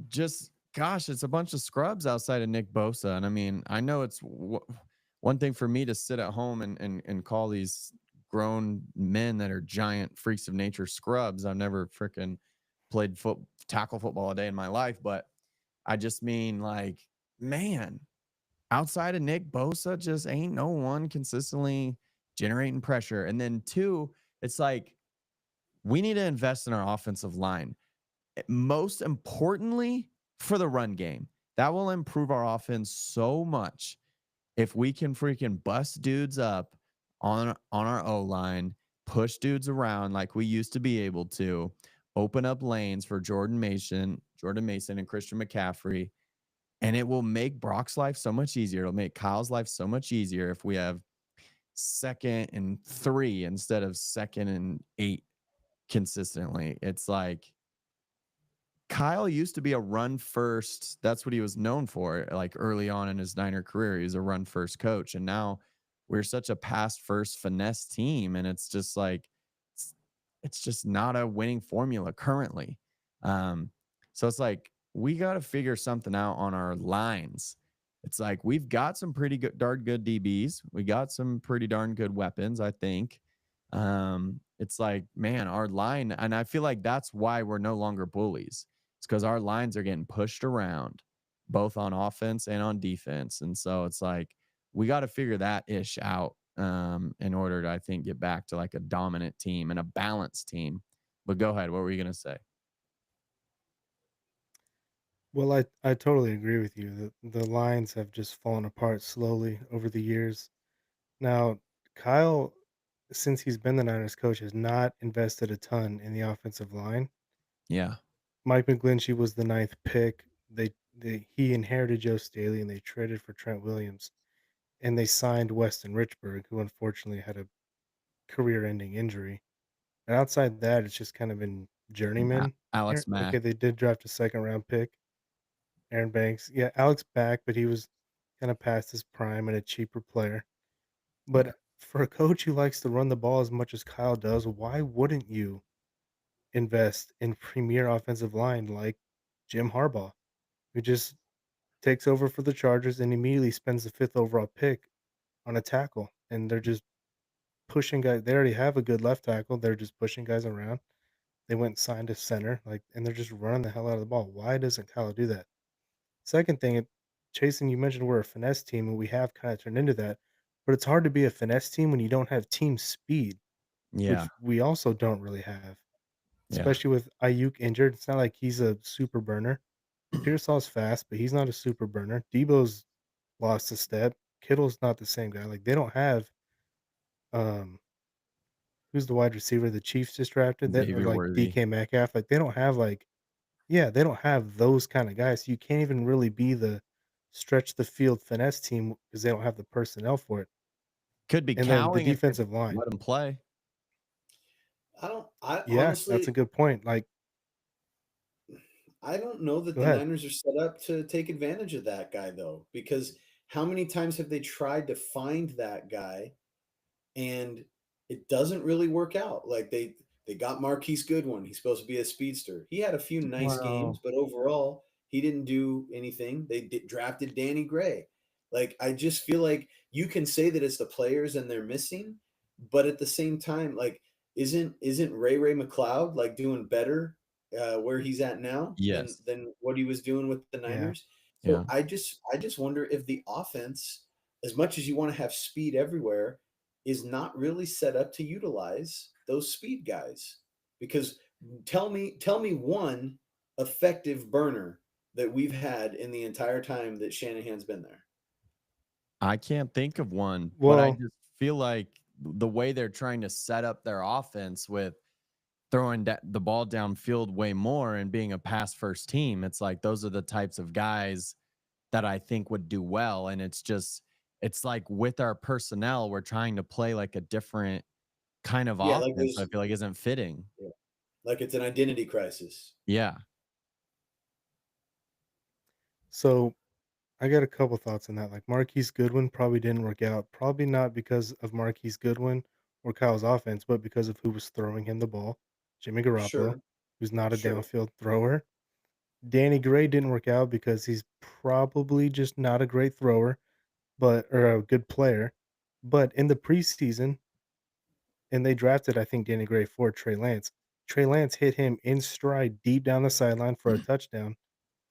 Just gosh, it's a bunch of scrubs outside of Nick Bosa. And I mean, I know it's one thing for me to sit at home and call these grown men that are giant freaks of nature scrubs. I've never freaking played tackle football a day in my life, but I just mean like, man, outside of Nick Bosa, just ain't no one consistently generating pressure. And then two, it's like we need to invest in our offensive line, most importantly for the run game. That will improve our offense so much if we can freaking bust dudes up on our O line, push dudes around like we used to be able to, open up lanes for Jordan Mason and Christian McCaffrey, and it will make Brock's life so much easier. It'll make Kyle's life so much easier if we have 2nd and 3 instead of 2nd and 8 consistently. It's like Kyle used to be a run first. That's what he was known for. Like early on in his Niner career, he was a run first coach. And now we're such a pass first finesse team. And it's just like, it's, it's just not a winning formula currently. Um, so it's like, we got to figure something out on our lines. It's like, we've got some pretty good, darn good DBs. We got some pretty darn good weapons, I think. It's like, man, our line, and I feel like that's why we're no longer bullies. It's because our lines are getting pushed around, both on offense and on defense. And so it's like we got to figure that ish out in order to, I think, get back to like a dominant team and a balanced team. But go ahead. What were you going to say? Well, I totally agree with you. The lines have just fallen apart slowly over the years. Now, Kyle, since he's been the Niners coach, has not invested a ton in the offensive line. Yeah. Mike McGlinchey was the ninth pick. He inherited Joe Staley and they traded for Trent Williams and they signed Weston Richburg, who unfortunately had a career-ending injury. And outside that, it's just kind of been journeyman. Alex Okay, Mack. they did draft a second round pick, Aaron Banks. Yeah, Alex back, but he was kind of past his prime and a cheaper player. Yeah. But for a coach who likes to run the ball as much as Kyle does, why wouldn't you invest in premier offensive line like Jim Harbaugh, who just takes over for the Chargers and immediately spends the fifth overall pick on a tackle? And they're just pushing guys. They already have a good left tackle. They're just pushing guys around. They went and signed a center, like, and they're just running the hell out of the ball. Why doesn't Kyle do that? Second thing, Jason, you mentioned we're a finesse team, and we have kind of turned into that. But it's hard to be a finesse team when you don't have team speed, Yeah. which we also don't really have, Yeah. especially with Ayuk injured. It's not like he's a super burner. Pearsall's fast, but he's not a super burner. Debo's lost a step. Kittle's not the same guy. Like they don't have um who's the wide receiver the Chiefs just drafted that or Xavier like Worthy. DK Metcalf. Like they don't have like yeah, they don't have those kind of guys. So you can't even really be the stretch the field finesse team because they don't have the personnel for it. Could be And then the cowing if they defensive line. let him play. I Yeah, that's a honestly, good point. Like, I don't know that go the ahead. Niners are set up to take advantage of that guy though, because how many times have they tried to find that guy and it doesn't really work out. Like they got Marquise Goodwin. He's supposed to be a speedster. He had a few nice games, Wow. but overall he didn't do anything. Drafted Danny Gray. Like I just feel like you can say that it's the players and they're missing, but at the same time, like isn't Ray McLeod like doing better where he's at now Yes. than what he was doing with the Yeah. Niners? So Yeah. I just wonder if the offense, as much as you want to have speed everywhere, is not really set up to utilize those speed guys. Because tell me one effective burner that we've had in the entire time that Shanahan's been there. I can't think of one, but I Well, just feel like the way they're trying to set up their offense with throwing the ball downfield way more and being a pass first team. It's like those are the types of guys that I think would do well. And it's like with our personnel, we're trying to play like a different kind of Yeah, like offense. I feel like isn't fitting. yeah, like it's an identity crisis. Yeah. So I got a couple thoughts on that. Like Marquise Goodwin probably didn't work out. Probably not because of Marquise Goodwin or Kyle's offense, but because of who was throwing him the ball. Jimmy Garoppolo, Sure, who's not a sure. downfield thrower. Danny Gray didn't work out because he's probably just not a great thrower, but or a good player. But in the preseason, and they drafted, I think, Danny Gray for Trey Lance. Trey Lance hit him in stride deep down the sideline for a touchdown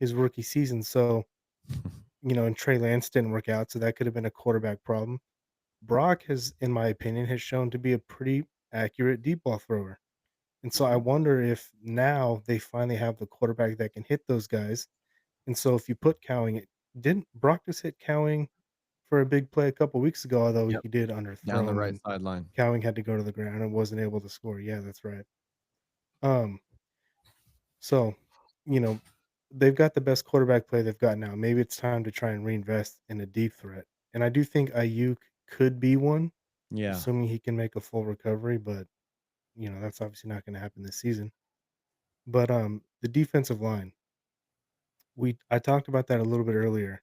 his rookie season. So, and Trey Lance didn't work out, so that could have been a quarterback problem. Brock has, in my opinion, has shown to be a pretty accurate deep ball thrower. And so I Mhm. wonder if now they finally have the quarterback that can hit those guys. And so if you put Cowing, didn't Brock just hit Cowing for a big play a couple weeks ago, although Yep. he did Down the underthrown right and sideline. Cowing had to go to the ground and wasn't able to score. Yeah, that's right. Um, so, you know, they've got the best quarterback play they've got now. Maybe it's time to try and reinvest in a deep threat. And I do think Ayuk could be one, Yeah. assuming he can make a full recovery, but that's obviously not going to happen this season. But the defensive line, I talked about that a little bit earlier.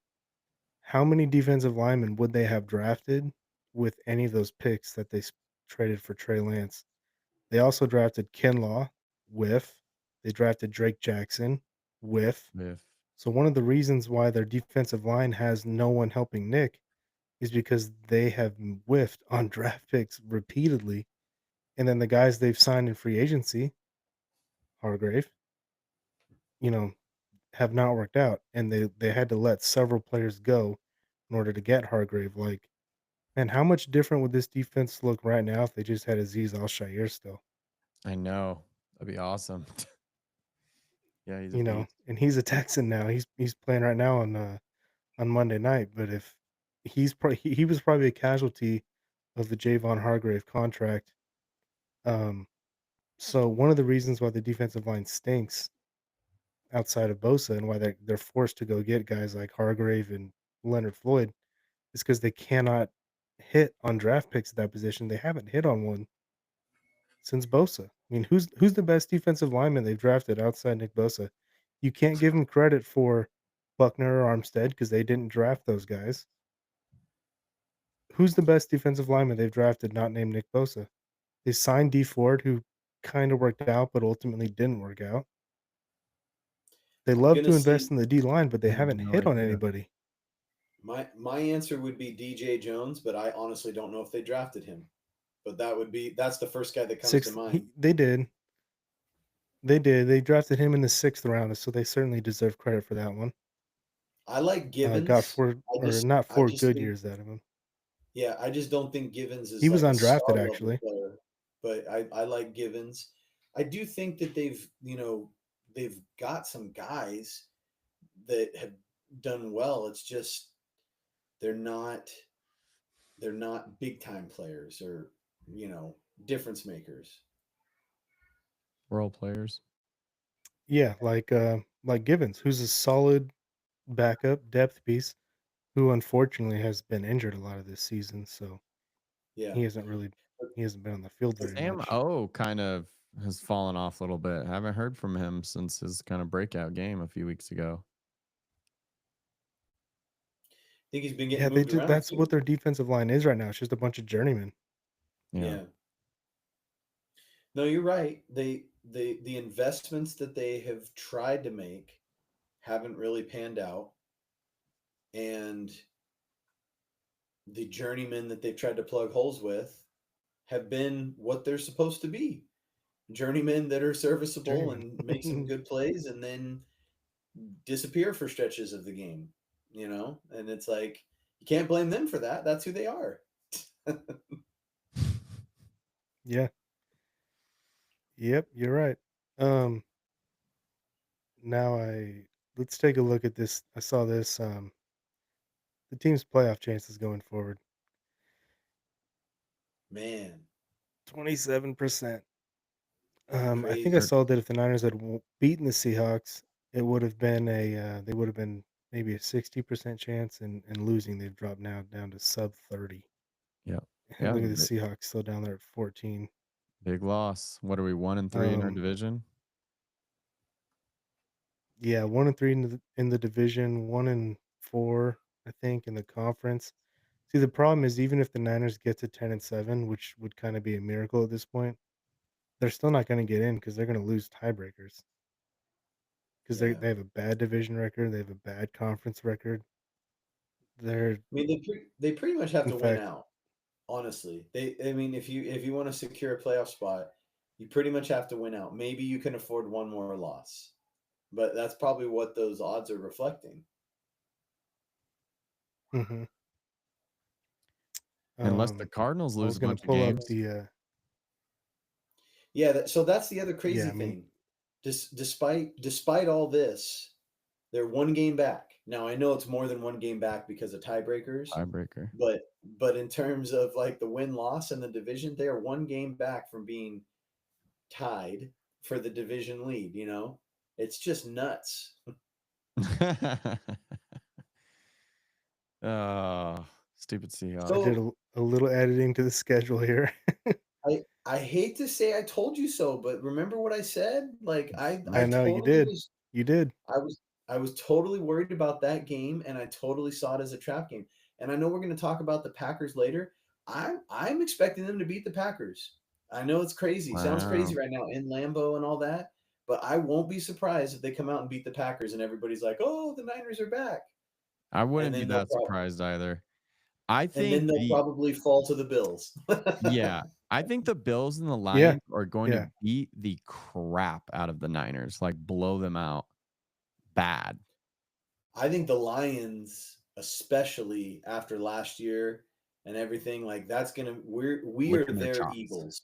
How many defensive linemen would they have drafted with any of those picks that they traded for Trey Lance? They also drafted Kinlaw, whiff. They drafted Drake Jackson, whiff. If So one of the reasons why their defensive line has no one helping Nick is because they have whiffed on draft picks repeatedly, and then the guys they've signed in free agency, Hargrave, you know, have not worked out, and they had to let several players go in order to get Hargrave. Like, man, how much different would this defense look right now if they just had Aziz Al-Shaair still? I know. That'd be awesome. Yeah, he's a beast. And he's a Texan now. He's playing right now on Monday night. But if he was probably a casualty of the Javon Hargrave contract. Um, so one of the reasons why the defensive line stinks outside of Bosa and why they're forced to go get guys like Hargrave and Leonard Floyd is because they cannot hit on draft picks at that position. They haven't hit on one since Bosa. I mean, who's the best defensive lineman they've drafted outside Nick Bosa? You can't give him credit for Buckner or Armstead because they didn't draft those guys. Who's the best defensive lineman they've drafted not named Nick Bosa? They signed D Ford, who kind of worked out, but ultimately didn't work out. They I'm love gonna to invest see. in the D line, but they I have haven't no hit on idea. anybody. My answer would be DJ Jones, but I honestly don't know if they drafted him. But that's the first guy that comes to Sixth, mind. they did. They did. They drafted him in the sixth round, so they certainly deserve credit for that one. I like Got Givens. four or not I four just good think years out of him. yeah, I just don't think Givens He is was like a undrafted star level actually. player. But I like Givens. I do think that they've got some guys that have done well. It's just they're not they're not big time players or you know difference makers. Role players. Yeah, like Givens, who's a solid backup depth piece, who unfortunately has been injured a lot of this season, so Yeah. he hasn't really he hasn't been on the field very Sam much. O kind of has fallen off a little bit. Haven't heard from him since his kind of breakout game a few weeks ago. Think he's been Yeah, getting moved around that's what too. their defensive line is right now. It's just a bunch of journeymen. Yeah. Yeah. No, you're right. The investments that they have tried to make haven't really panned out, and the journeymen that they've tried to plug holes with have been what they're supposed to be. Journeymen that are serviceable Journeyman. and make some good plays and then disappear for stretches of the game, you know? And it's like you can't blame them for that. That's who they are. Yeah. Yep, you're right. Um, now I let's take a look at this. I saw this, the team's playoff chances going forward. Man, 27%. I think I Crazy. Or saw that if the Niners had beaten the Seahawks, it would have been they would have been maybe a 60% chance, and losing, they've dropped now down to sub 30. yeah, And yeah, look at the Seahawks still down there at 14. big loss. What are we 1-3 in our Um, division? yeah, 1-3 in the division, 1-4, I think, in the conference. See, the problem is even if the Niners get to 10-7, which would kind of be a miracle at this point, they're still not going to get in because they're going to lose tiebreakers because they Yeah. they have a bad division record, they have a bad conference record. They're I mean, they pretty much have in to win fact, out. Honestly, I mean, if you want to secure a playoff spot, you pretty much have to win out. Maybe you can afford one more loss, but that's probably what those odds are reflecting. mhm. Unless the Um, Cardinals I lose was a gonna bunch of pull up games. Yeah, so that's the other yeah, crazy I mean, thing. Despite all this, they're one game back. Now I know it's more than one game back because of tiebreakers, Tiebreaker. but in terms of like the win loss in the division, they are one game back from being tied for the division lead. It's just nuts. Oh, stupid I Seahawks. did So a little editing to the schedule here. I hate to say I told you so, but remember what I said? Like I I know you totally did. was You did. I was I was totally worried about that game, and I totally saw it as a trap game. And I know we're going to talk about the Packers later. I'm expecting them to beat the Packers. I know it's crazy. Sounds crazy Wow. right now in Lambeau and all that, but I won't be surprised if they come out and beat the Packers and everybody's like, "Oh, the Niners are back." I And wouldn't be then that surprised either. I and then think they'll probably fall to the Bills. yeah, I think the Bills and the Yeah, Lions are going to yeah. beat the crap out of the Niners, like blow them out bad. I think the Lions, especially after last year and everything, like that's gonna we are Licking their their chops. Eagles.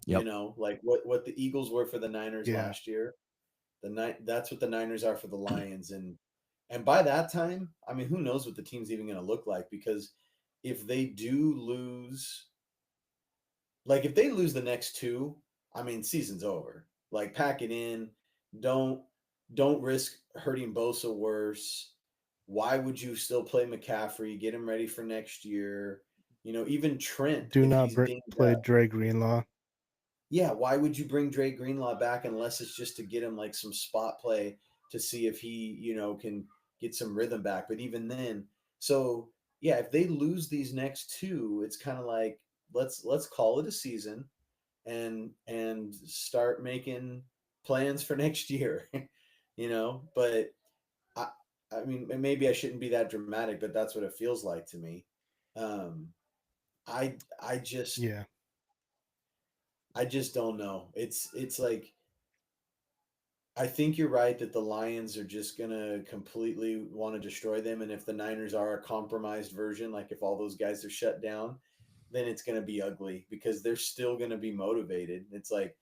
Yep. Like what the Eagles were for the Niners Yeah. last year. That's what the Niners are for the Lions, and by that time, I mean, who knows what the team's even gonna look like because if they do lose, like if they lose the next two, I mean, season's over. Like pack it in. Don't don't risk hurting Bosa worse. Why would you still play McCaffrey? Get him ready for next year. Even Trent, Do if not he's dinged play up. Dre Greenlaw. Yeah, why would you bring Dre Greenlaw back unless it's just to get him like some spot play to see if he, can get some rhythm back. But even then, so yeah, if they lose these next two, it's kind of like let's call it a season and start making plans for next year. But I I mean maybe I shouldn't be that dramatic, but that's what it feels like to me. Um I just Yeah. I just don't know. It's like I think you're right that the Lions are just gonna completely want to destroy them, and if the Niners are a compromised version, like if all those guys are shut down, then it's gonna be ugly because they're still gonna be motivated. It's like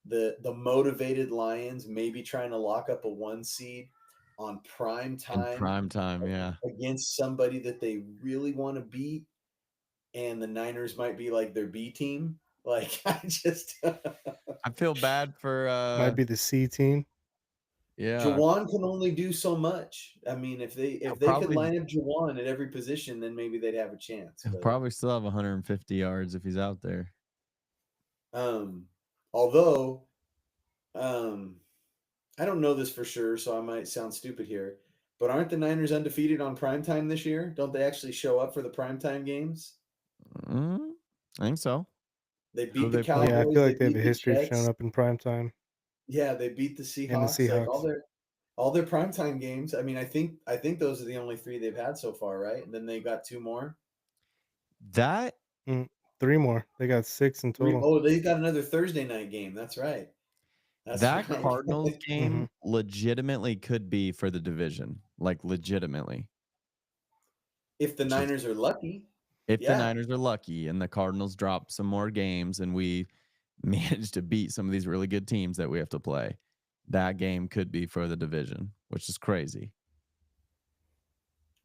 the motivated Lions maybe trying to lock up a one seed on prime In time prime time, yeah. against somebody that they really want to beat, and the Niners might be like their B team. Like I just I feel bad for Might be the C team. yeah, Jawan can only do so much. I mean, he'll if they could probably line up Jawan at every position, then maybe they'd have a chance. he'll But probably still have 150 yards if he's out there. um, although um, I don't know this for sure, so I might sound stupid here. But aren't the Niners undefeated on primetime this year? Don't they actually show up for the primetime games? Mm, I think so. They Who beat do the they play? Yeah, I Cowboys. feel They like they have beat a the history of showing Jets. up in prime time, Yeah, they beat the and the Seahawks. Like Seahawks. all their primetime games. I mean, I think those are the only three they've had so far, right? And then they got two more. That Mm, 3 more. They got 6 in Three. total. Oh, they got another Thursday night game. That's right. That's that right. Cardinals Mhm. game legitimately could be for the division, like legitimately. If the Just Niners are lucky, if the yeah, Niners are lucky and the Cardinals drop some more games and we manage to beat some of these really good teams that we have to play, that game could be for the division, which is crazy.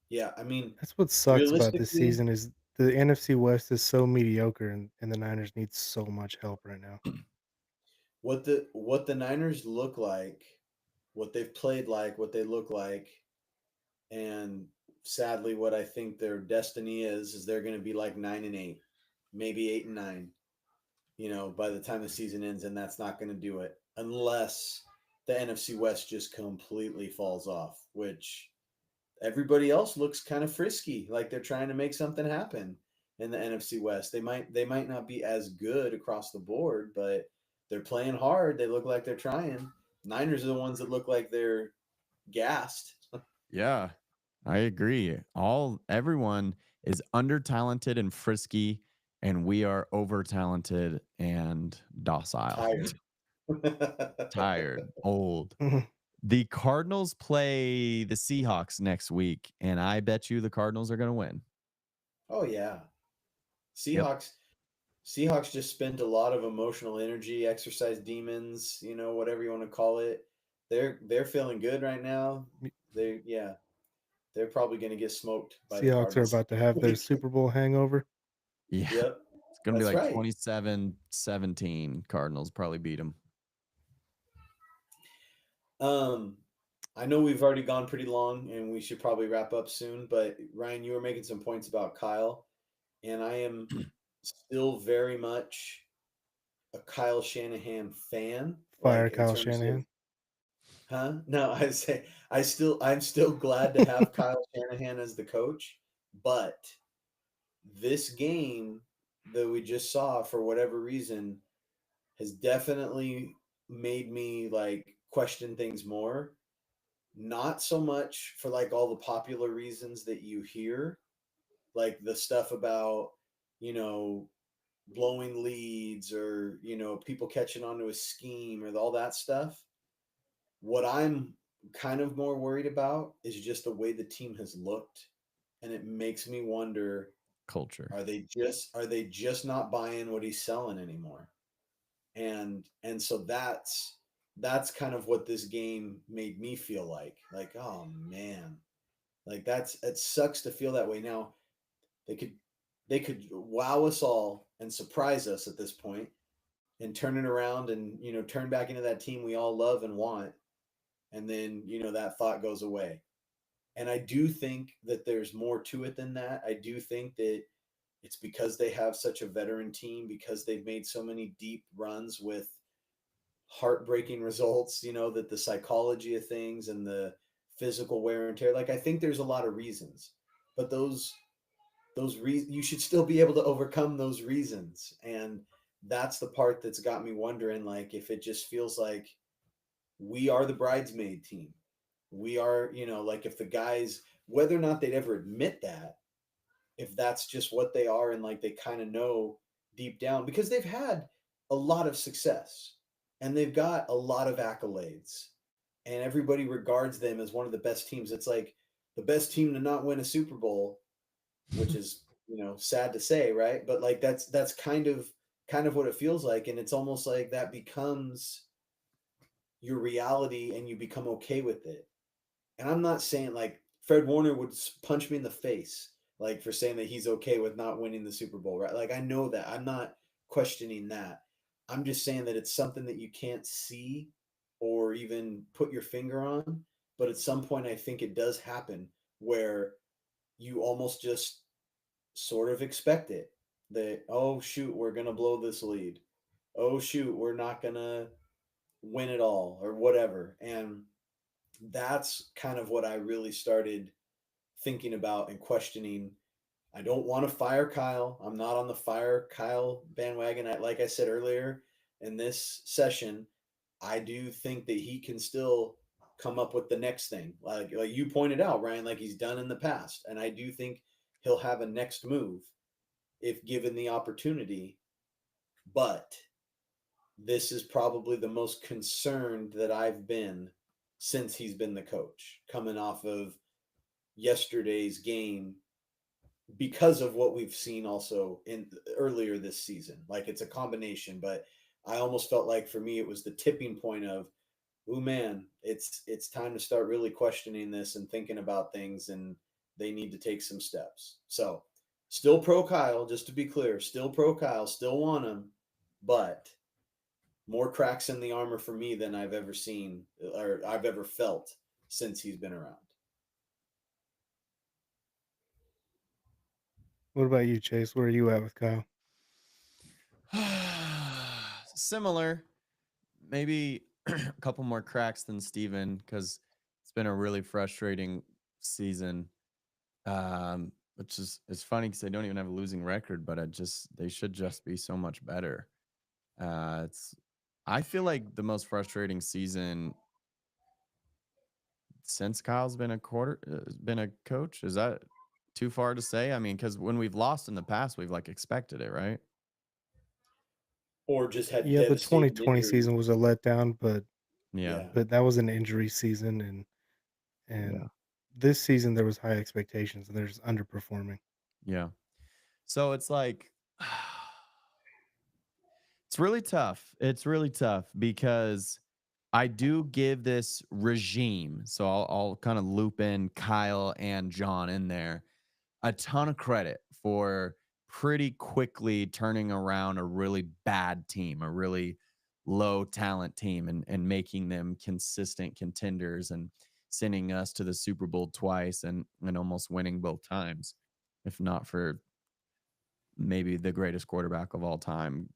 yeah. I mean, That's what sucks about this realistically, season is the NFC West is so mediocre, and the Niners need so much help right now. what the Niners look like, what they've played like, what they look like, and sadly, what I think their destiny is they're going to be like 9-8, maybe 8-9. By the time the season ends, and that's not going to do it unless the NFC West just completely falls off, which everybody else looks kind of frisky, like they're trying to make something happen in the NFC West. They might not be as good across the board, but they're playing hard. They look like they're trying. Niners are the ones that look like they're gassed. Yeah, I agree. Everyone is under talented and frisky, and we are over talented and docile, Tired. tired, old. The Cardinals play the Seahawks next week, and I bet you the Cardinals are going to win. Oh yeah. Yep. Seahawks just spent a lot of emotional energy, exercise demons, whatever you want to call it. They're feeling good right now. They're probably going to get smoked by the Seahawks are Cardinals. about to have their Super Bowl hangover. Yeah. Yep, It's going to be that's like right. 27-17. Cardinals probably beat them. I know we've already gone pretty long and we should probably wrap up soon, but Ryan, you were making some points about Kyle, and I am still very much a Kyle Shanahan fan, Fire like in Kyle terms of, Shanahan. huh? No, I'm still glad to have Kyle Shanahan as the coach, but this game that we just saw, for whatever reason, has definitely made me like question things more. Not so much for like all the popular reasons that you hear, like the stuff about, you know, blowing leads, or, people catching onto a scheme, or all that stuff. What I'm kind of more worried about is just the way the team has looked. And it makes me wonder, Culture. are they just not buying what he's selling anymore? And so that's kind of what this game made me feel like, oh man, like it sucks to feel that way. Now they could they could wow us all and surprise us at this point, and turn it around, and turn back into that team we all love and want, and then that thought goes away. And I do think that there's more to it than that. I do think that it's because they have such a veteran team, because they've made so many deep runs with heartbreaking results, that the psychology of things and the physical wear and tear, like I think there's a lot of reasons, but those reasons, you should still be able to overcome those reasons. And that's the part that's got me wondering, like, if it just feels like we are the bridesmaid team. We are, like, if the guys, whether or not they'd ever admit that, if that's just what they are, and like they kind of know deep down, because they've had a lot of success and they've got a lot of accolades, and everybody regards them as one of the best teams. It's like the best team to not win a Super Bowl, which is, sad to say, right? But like that's kind of what it feels like, and it's almost like that becomes your reality and you become okay with it. And I'm not saying, like, Fred Warner would punch me in the face, like, for saying that he's okay with not winning the Super Bowl, right? Like, I know that. I'm not questioning that. I'm just saying that it's something that you can't see or even put your finger on. But at some point, I think it does happen where you almost just sort of expect it, that, oh, shoot, we're going to blow this lead. Oh, shoot, we're not going to win it all, or whatever. And that's kind of what I really started thinking about and questioning. I don't want to fire Kyle. I'm not on the fire Kyle bandwagon. Like I said earlier in this session, I do think that he can still come up with the next thing. Like you pointed out, Ryan, like he's done in the past. And I do think he'll have a next move if given the opportunity. But this is probably the most concerned that I've been since he's been the coach, coming off of yesterday's game, because of what we've seen also in earlier this season. Like, it's a combination, but I almost felt like for me it was the tipping point of, oh man, it's time to start really questioning this and thinking about things, and they need to take some steps. So, still pro Kyle, just to be clear, still pro Kyle, still want him, but more cracks in the armor for me than I've ever seen or I've ever felt since he's been around. What about you, Chase? Where are you at with Kyle? Similar, maybe a couple more cracks than Steven because it's been a really frustrating season. Which is it's funny because they don't even have a losing record, but they should just be so much better. It's I feel like the most frustrating season since Kyle's been a coach. Is that too far to say? I mean, because when we've lost in the past, we've like expected it, right? Or just had Yeah, the devastating 2020 injuries. season was a letdown, but Yeah, Yeah. that was an injury season, yeah, and this season there was high expectations, and they're just underperforming. yeah. So it's like it's really tough. It's really tough because I do give this regime. So I'll kind of loop in Kyle and John in there a ton of credit for pretty quickly turning around a really bad team, a really low talent team, and making them consistent contenders and sending us to the Super Bowl twice and almost winning both times, if not for maybe the greatest quarterback of all time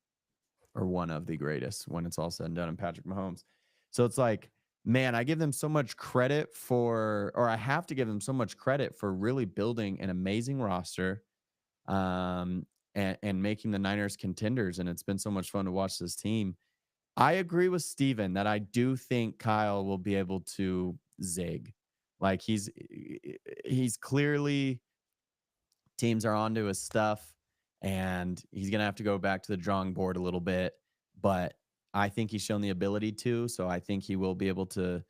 or one of the greatest when it's all said and done in Patrick Mahomes. So it's like, man, I give them so much credit or I have to give them so much credit for really building an amazing roster and making the Niners contenders. And it's been so much fun to watch this team. I agree with Steven that I do think Kyle will be able to zig. Like he's clearly teams are onto his stuff and he's going to have to go back to the drawing board a little bit, but I think he's shown the ability to, so I think he will be able to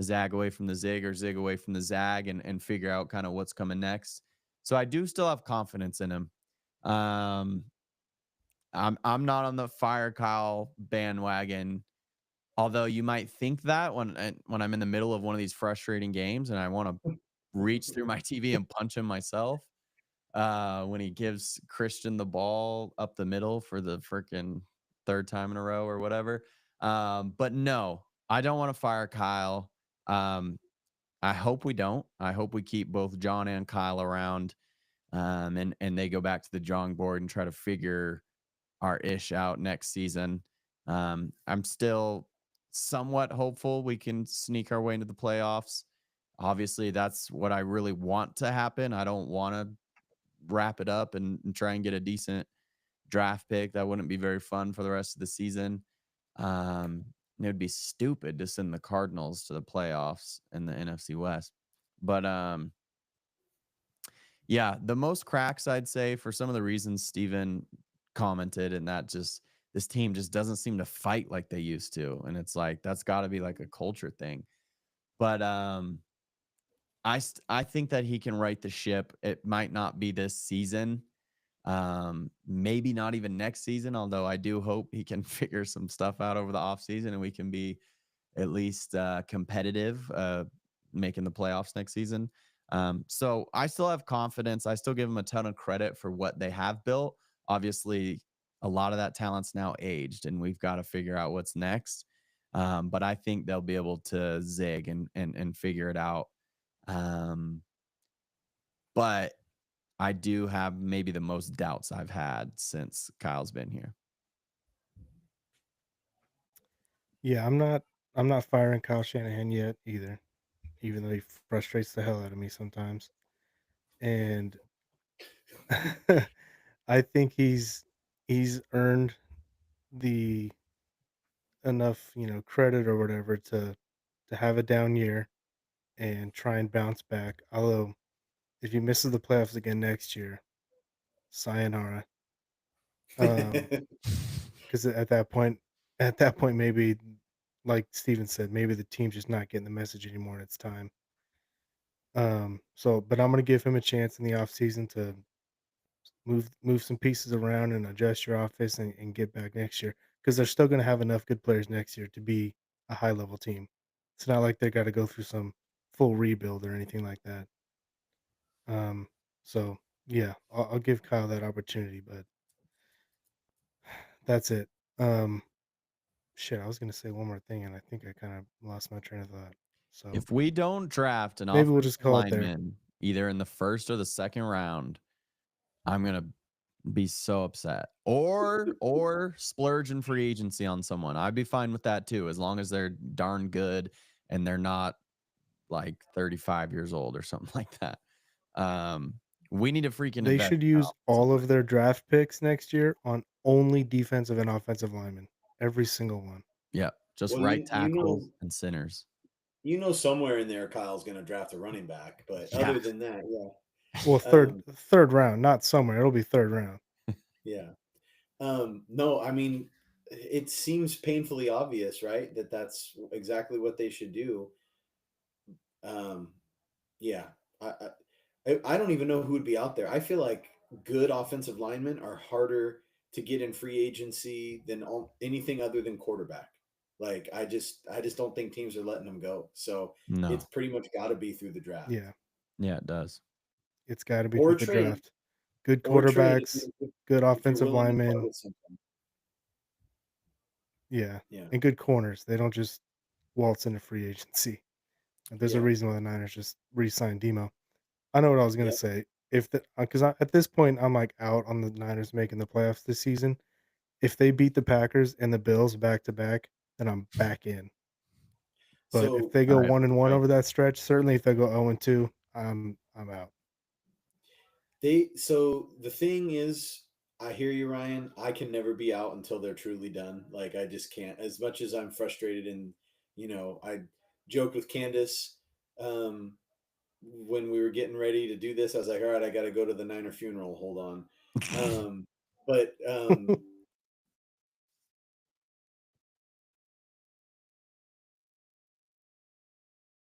zag away from the zig or zig away from the zag and figure out kind of what's coming next. So I do still have confidence in him. Um I'm not on the fire Kyle bandwagon, although you might think that when I'm in the middle of one of these frustrating games and I want to reach through my TV and punch him myself when he gives Christian the ball up the middle for the freaking third time in a row or whatever. But no, I don't want to fire Kyle. Um, I hope we don't. I hope we keep both John and Kyle around, and they go back to the drawing board and try to figure our ish out next season. I'm still somewhat hopeful we can sneak our way into the playoffs. Obviously, that's what I really want to happen. I don't want to wrap it up and try and get a decent draft pick. That wouldn't be very fun for the rest of the season. It would be stupid to send the Cardinals to the playoffs in the NFC West. But yeah, the most cracks I'd say for some of the reasons Steven commented, and that just this team just doesn't seem to fight like they used to. And it's like that's gotta be like a culture thing. But I think that he can right the ship. It might not be this season. Maybe not even next season, although I do hope he can figure some stuff out over the offseason and we can be at least competitive, making the playoffs next season. So I still have confidence. I still give them a ton of credit for what they have built. Obviously, a lot of that talent's now aged, and we've got to figure out what's next. But I think they'll be able to zig and figure it out. Um, but I do have maybe the most doubts I've had since Kyle's been here. Yeah, I'm not firing Kyle Shanahan yet either, even though he frustrates the hell out of me sometimes. And I think he's earned the enough, credit or whatever to have a down year and try and bounce back. Although if he misses the playoffs again next year, sayonara. Because at that point, maybe like Steven said, maybe the team's just not getting the message anymore and it's time. But I'm gonna give him a chance in the offseason to move some pieces around and adjust your office and get back next year because they're still gonna have enough good players next year to be a high level team. It's not like they got to go through some full rebuild or anything like that. Um, so yeah, I'll give Kyle that opportunity, but that's it. Um, Shit, I was gonna say one more thing, and I think I kind of lost my train of thought. So If we don't draft an maybe we'll offensive just call it there. lineman either in the first or the second round, I'm gonna be so upset. Or splurge in free agency on someone. I'd be fine with that too, as long as they're darn good and they're not like 35 years old or something like that. Um, we need to freaking They invest should in our use offensive all of line. their draft picks next year on only defensive and offensive linemen. Every single one. Yeah, just Well, right you know, tackles and centers. somewhere in there, Kyle's going to draft a running back. But Yeah. other than that, yeah, Well, um, third round, not somewhere. It'll be third round. yeah. No, I mean, it seems painfully obvious, right? That's exactly what they should do. Um, yeah, I, I don't even know who would be out there. I feel like good offensive linemen are harder to get in free agency than anything other than quarterback. Like I just don't think teams are letting them go. So it's No. pretty much got to be through the draft Yeah, Yeah, it does. it's got to be through or the trade draft. Good or trade quarterbacks, good if you're offensive willing to part linemen. with something. Yeah, Yeah, and good corners. They don't just waltz into free agency. And there's a yeah, reason why the Niners just re-signed Demo. I know what I was gonna yeah. say. If the because at this point I'm like out on the Niners making the playoffs this season. If they beat the Packers and the Bills back to back, then I'm back in. But if So they All go right. 1-1 Right. over that stretch, certainly if they go 0-2, I'm out. so the thing is, I hear you, Ryan. I can never be out until they're truly done. Like I just can't. As much as I'm frustrated, and I joked with Candace um, when we were getting ready to do this. I was like, all right, I got to go to the Niner funeral. Hold on, but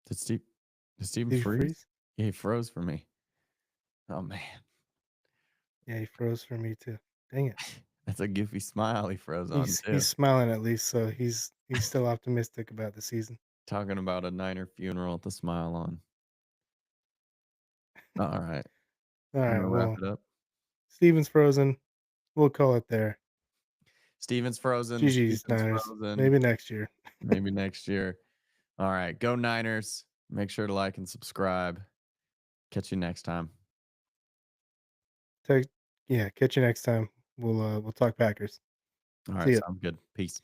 Did Steve did Steven Did you freeze? freeze? Yeah, he froze for me. Oh man. Yeah, he froze for me too. Dang it. That's a goofy smile he froze on He's too. smiling at least, so he's still optimistic about the season. Talking about a Niner funeral with a smile on. All right. All You right, wanna wrap well, it up? Steven's frozen. We'll call it there. Steven's frozen. GG's Steven's Niners. frozen. Maybe next year. Maybe next year. All right. Go Niners. Make sure to like and subscribe. Catch you next time. Yeah, catch you next time. We'll talk Packers. All See right. ya. Sounds good. Peace.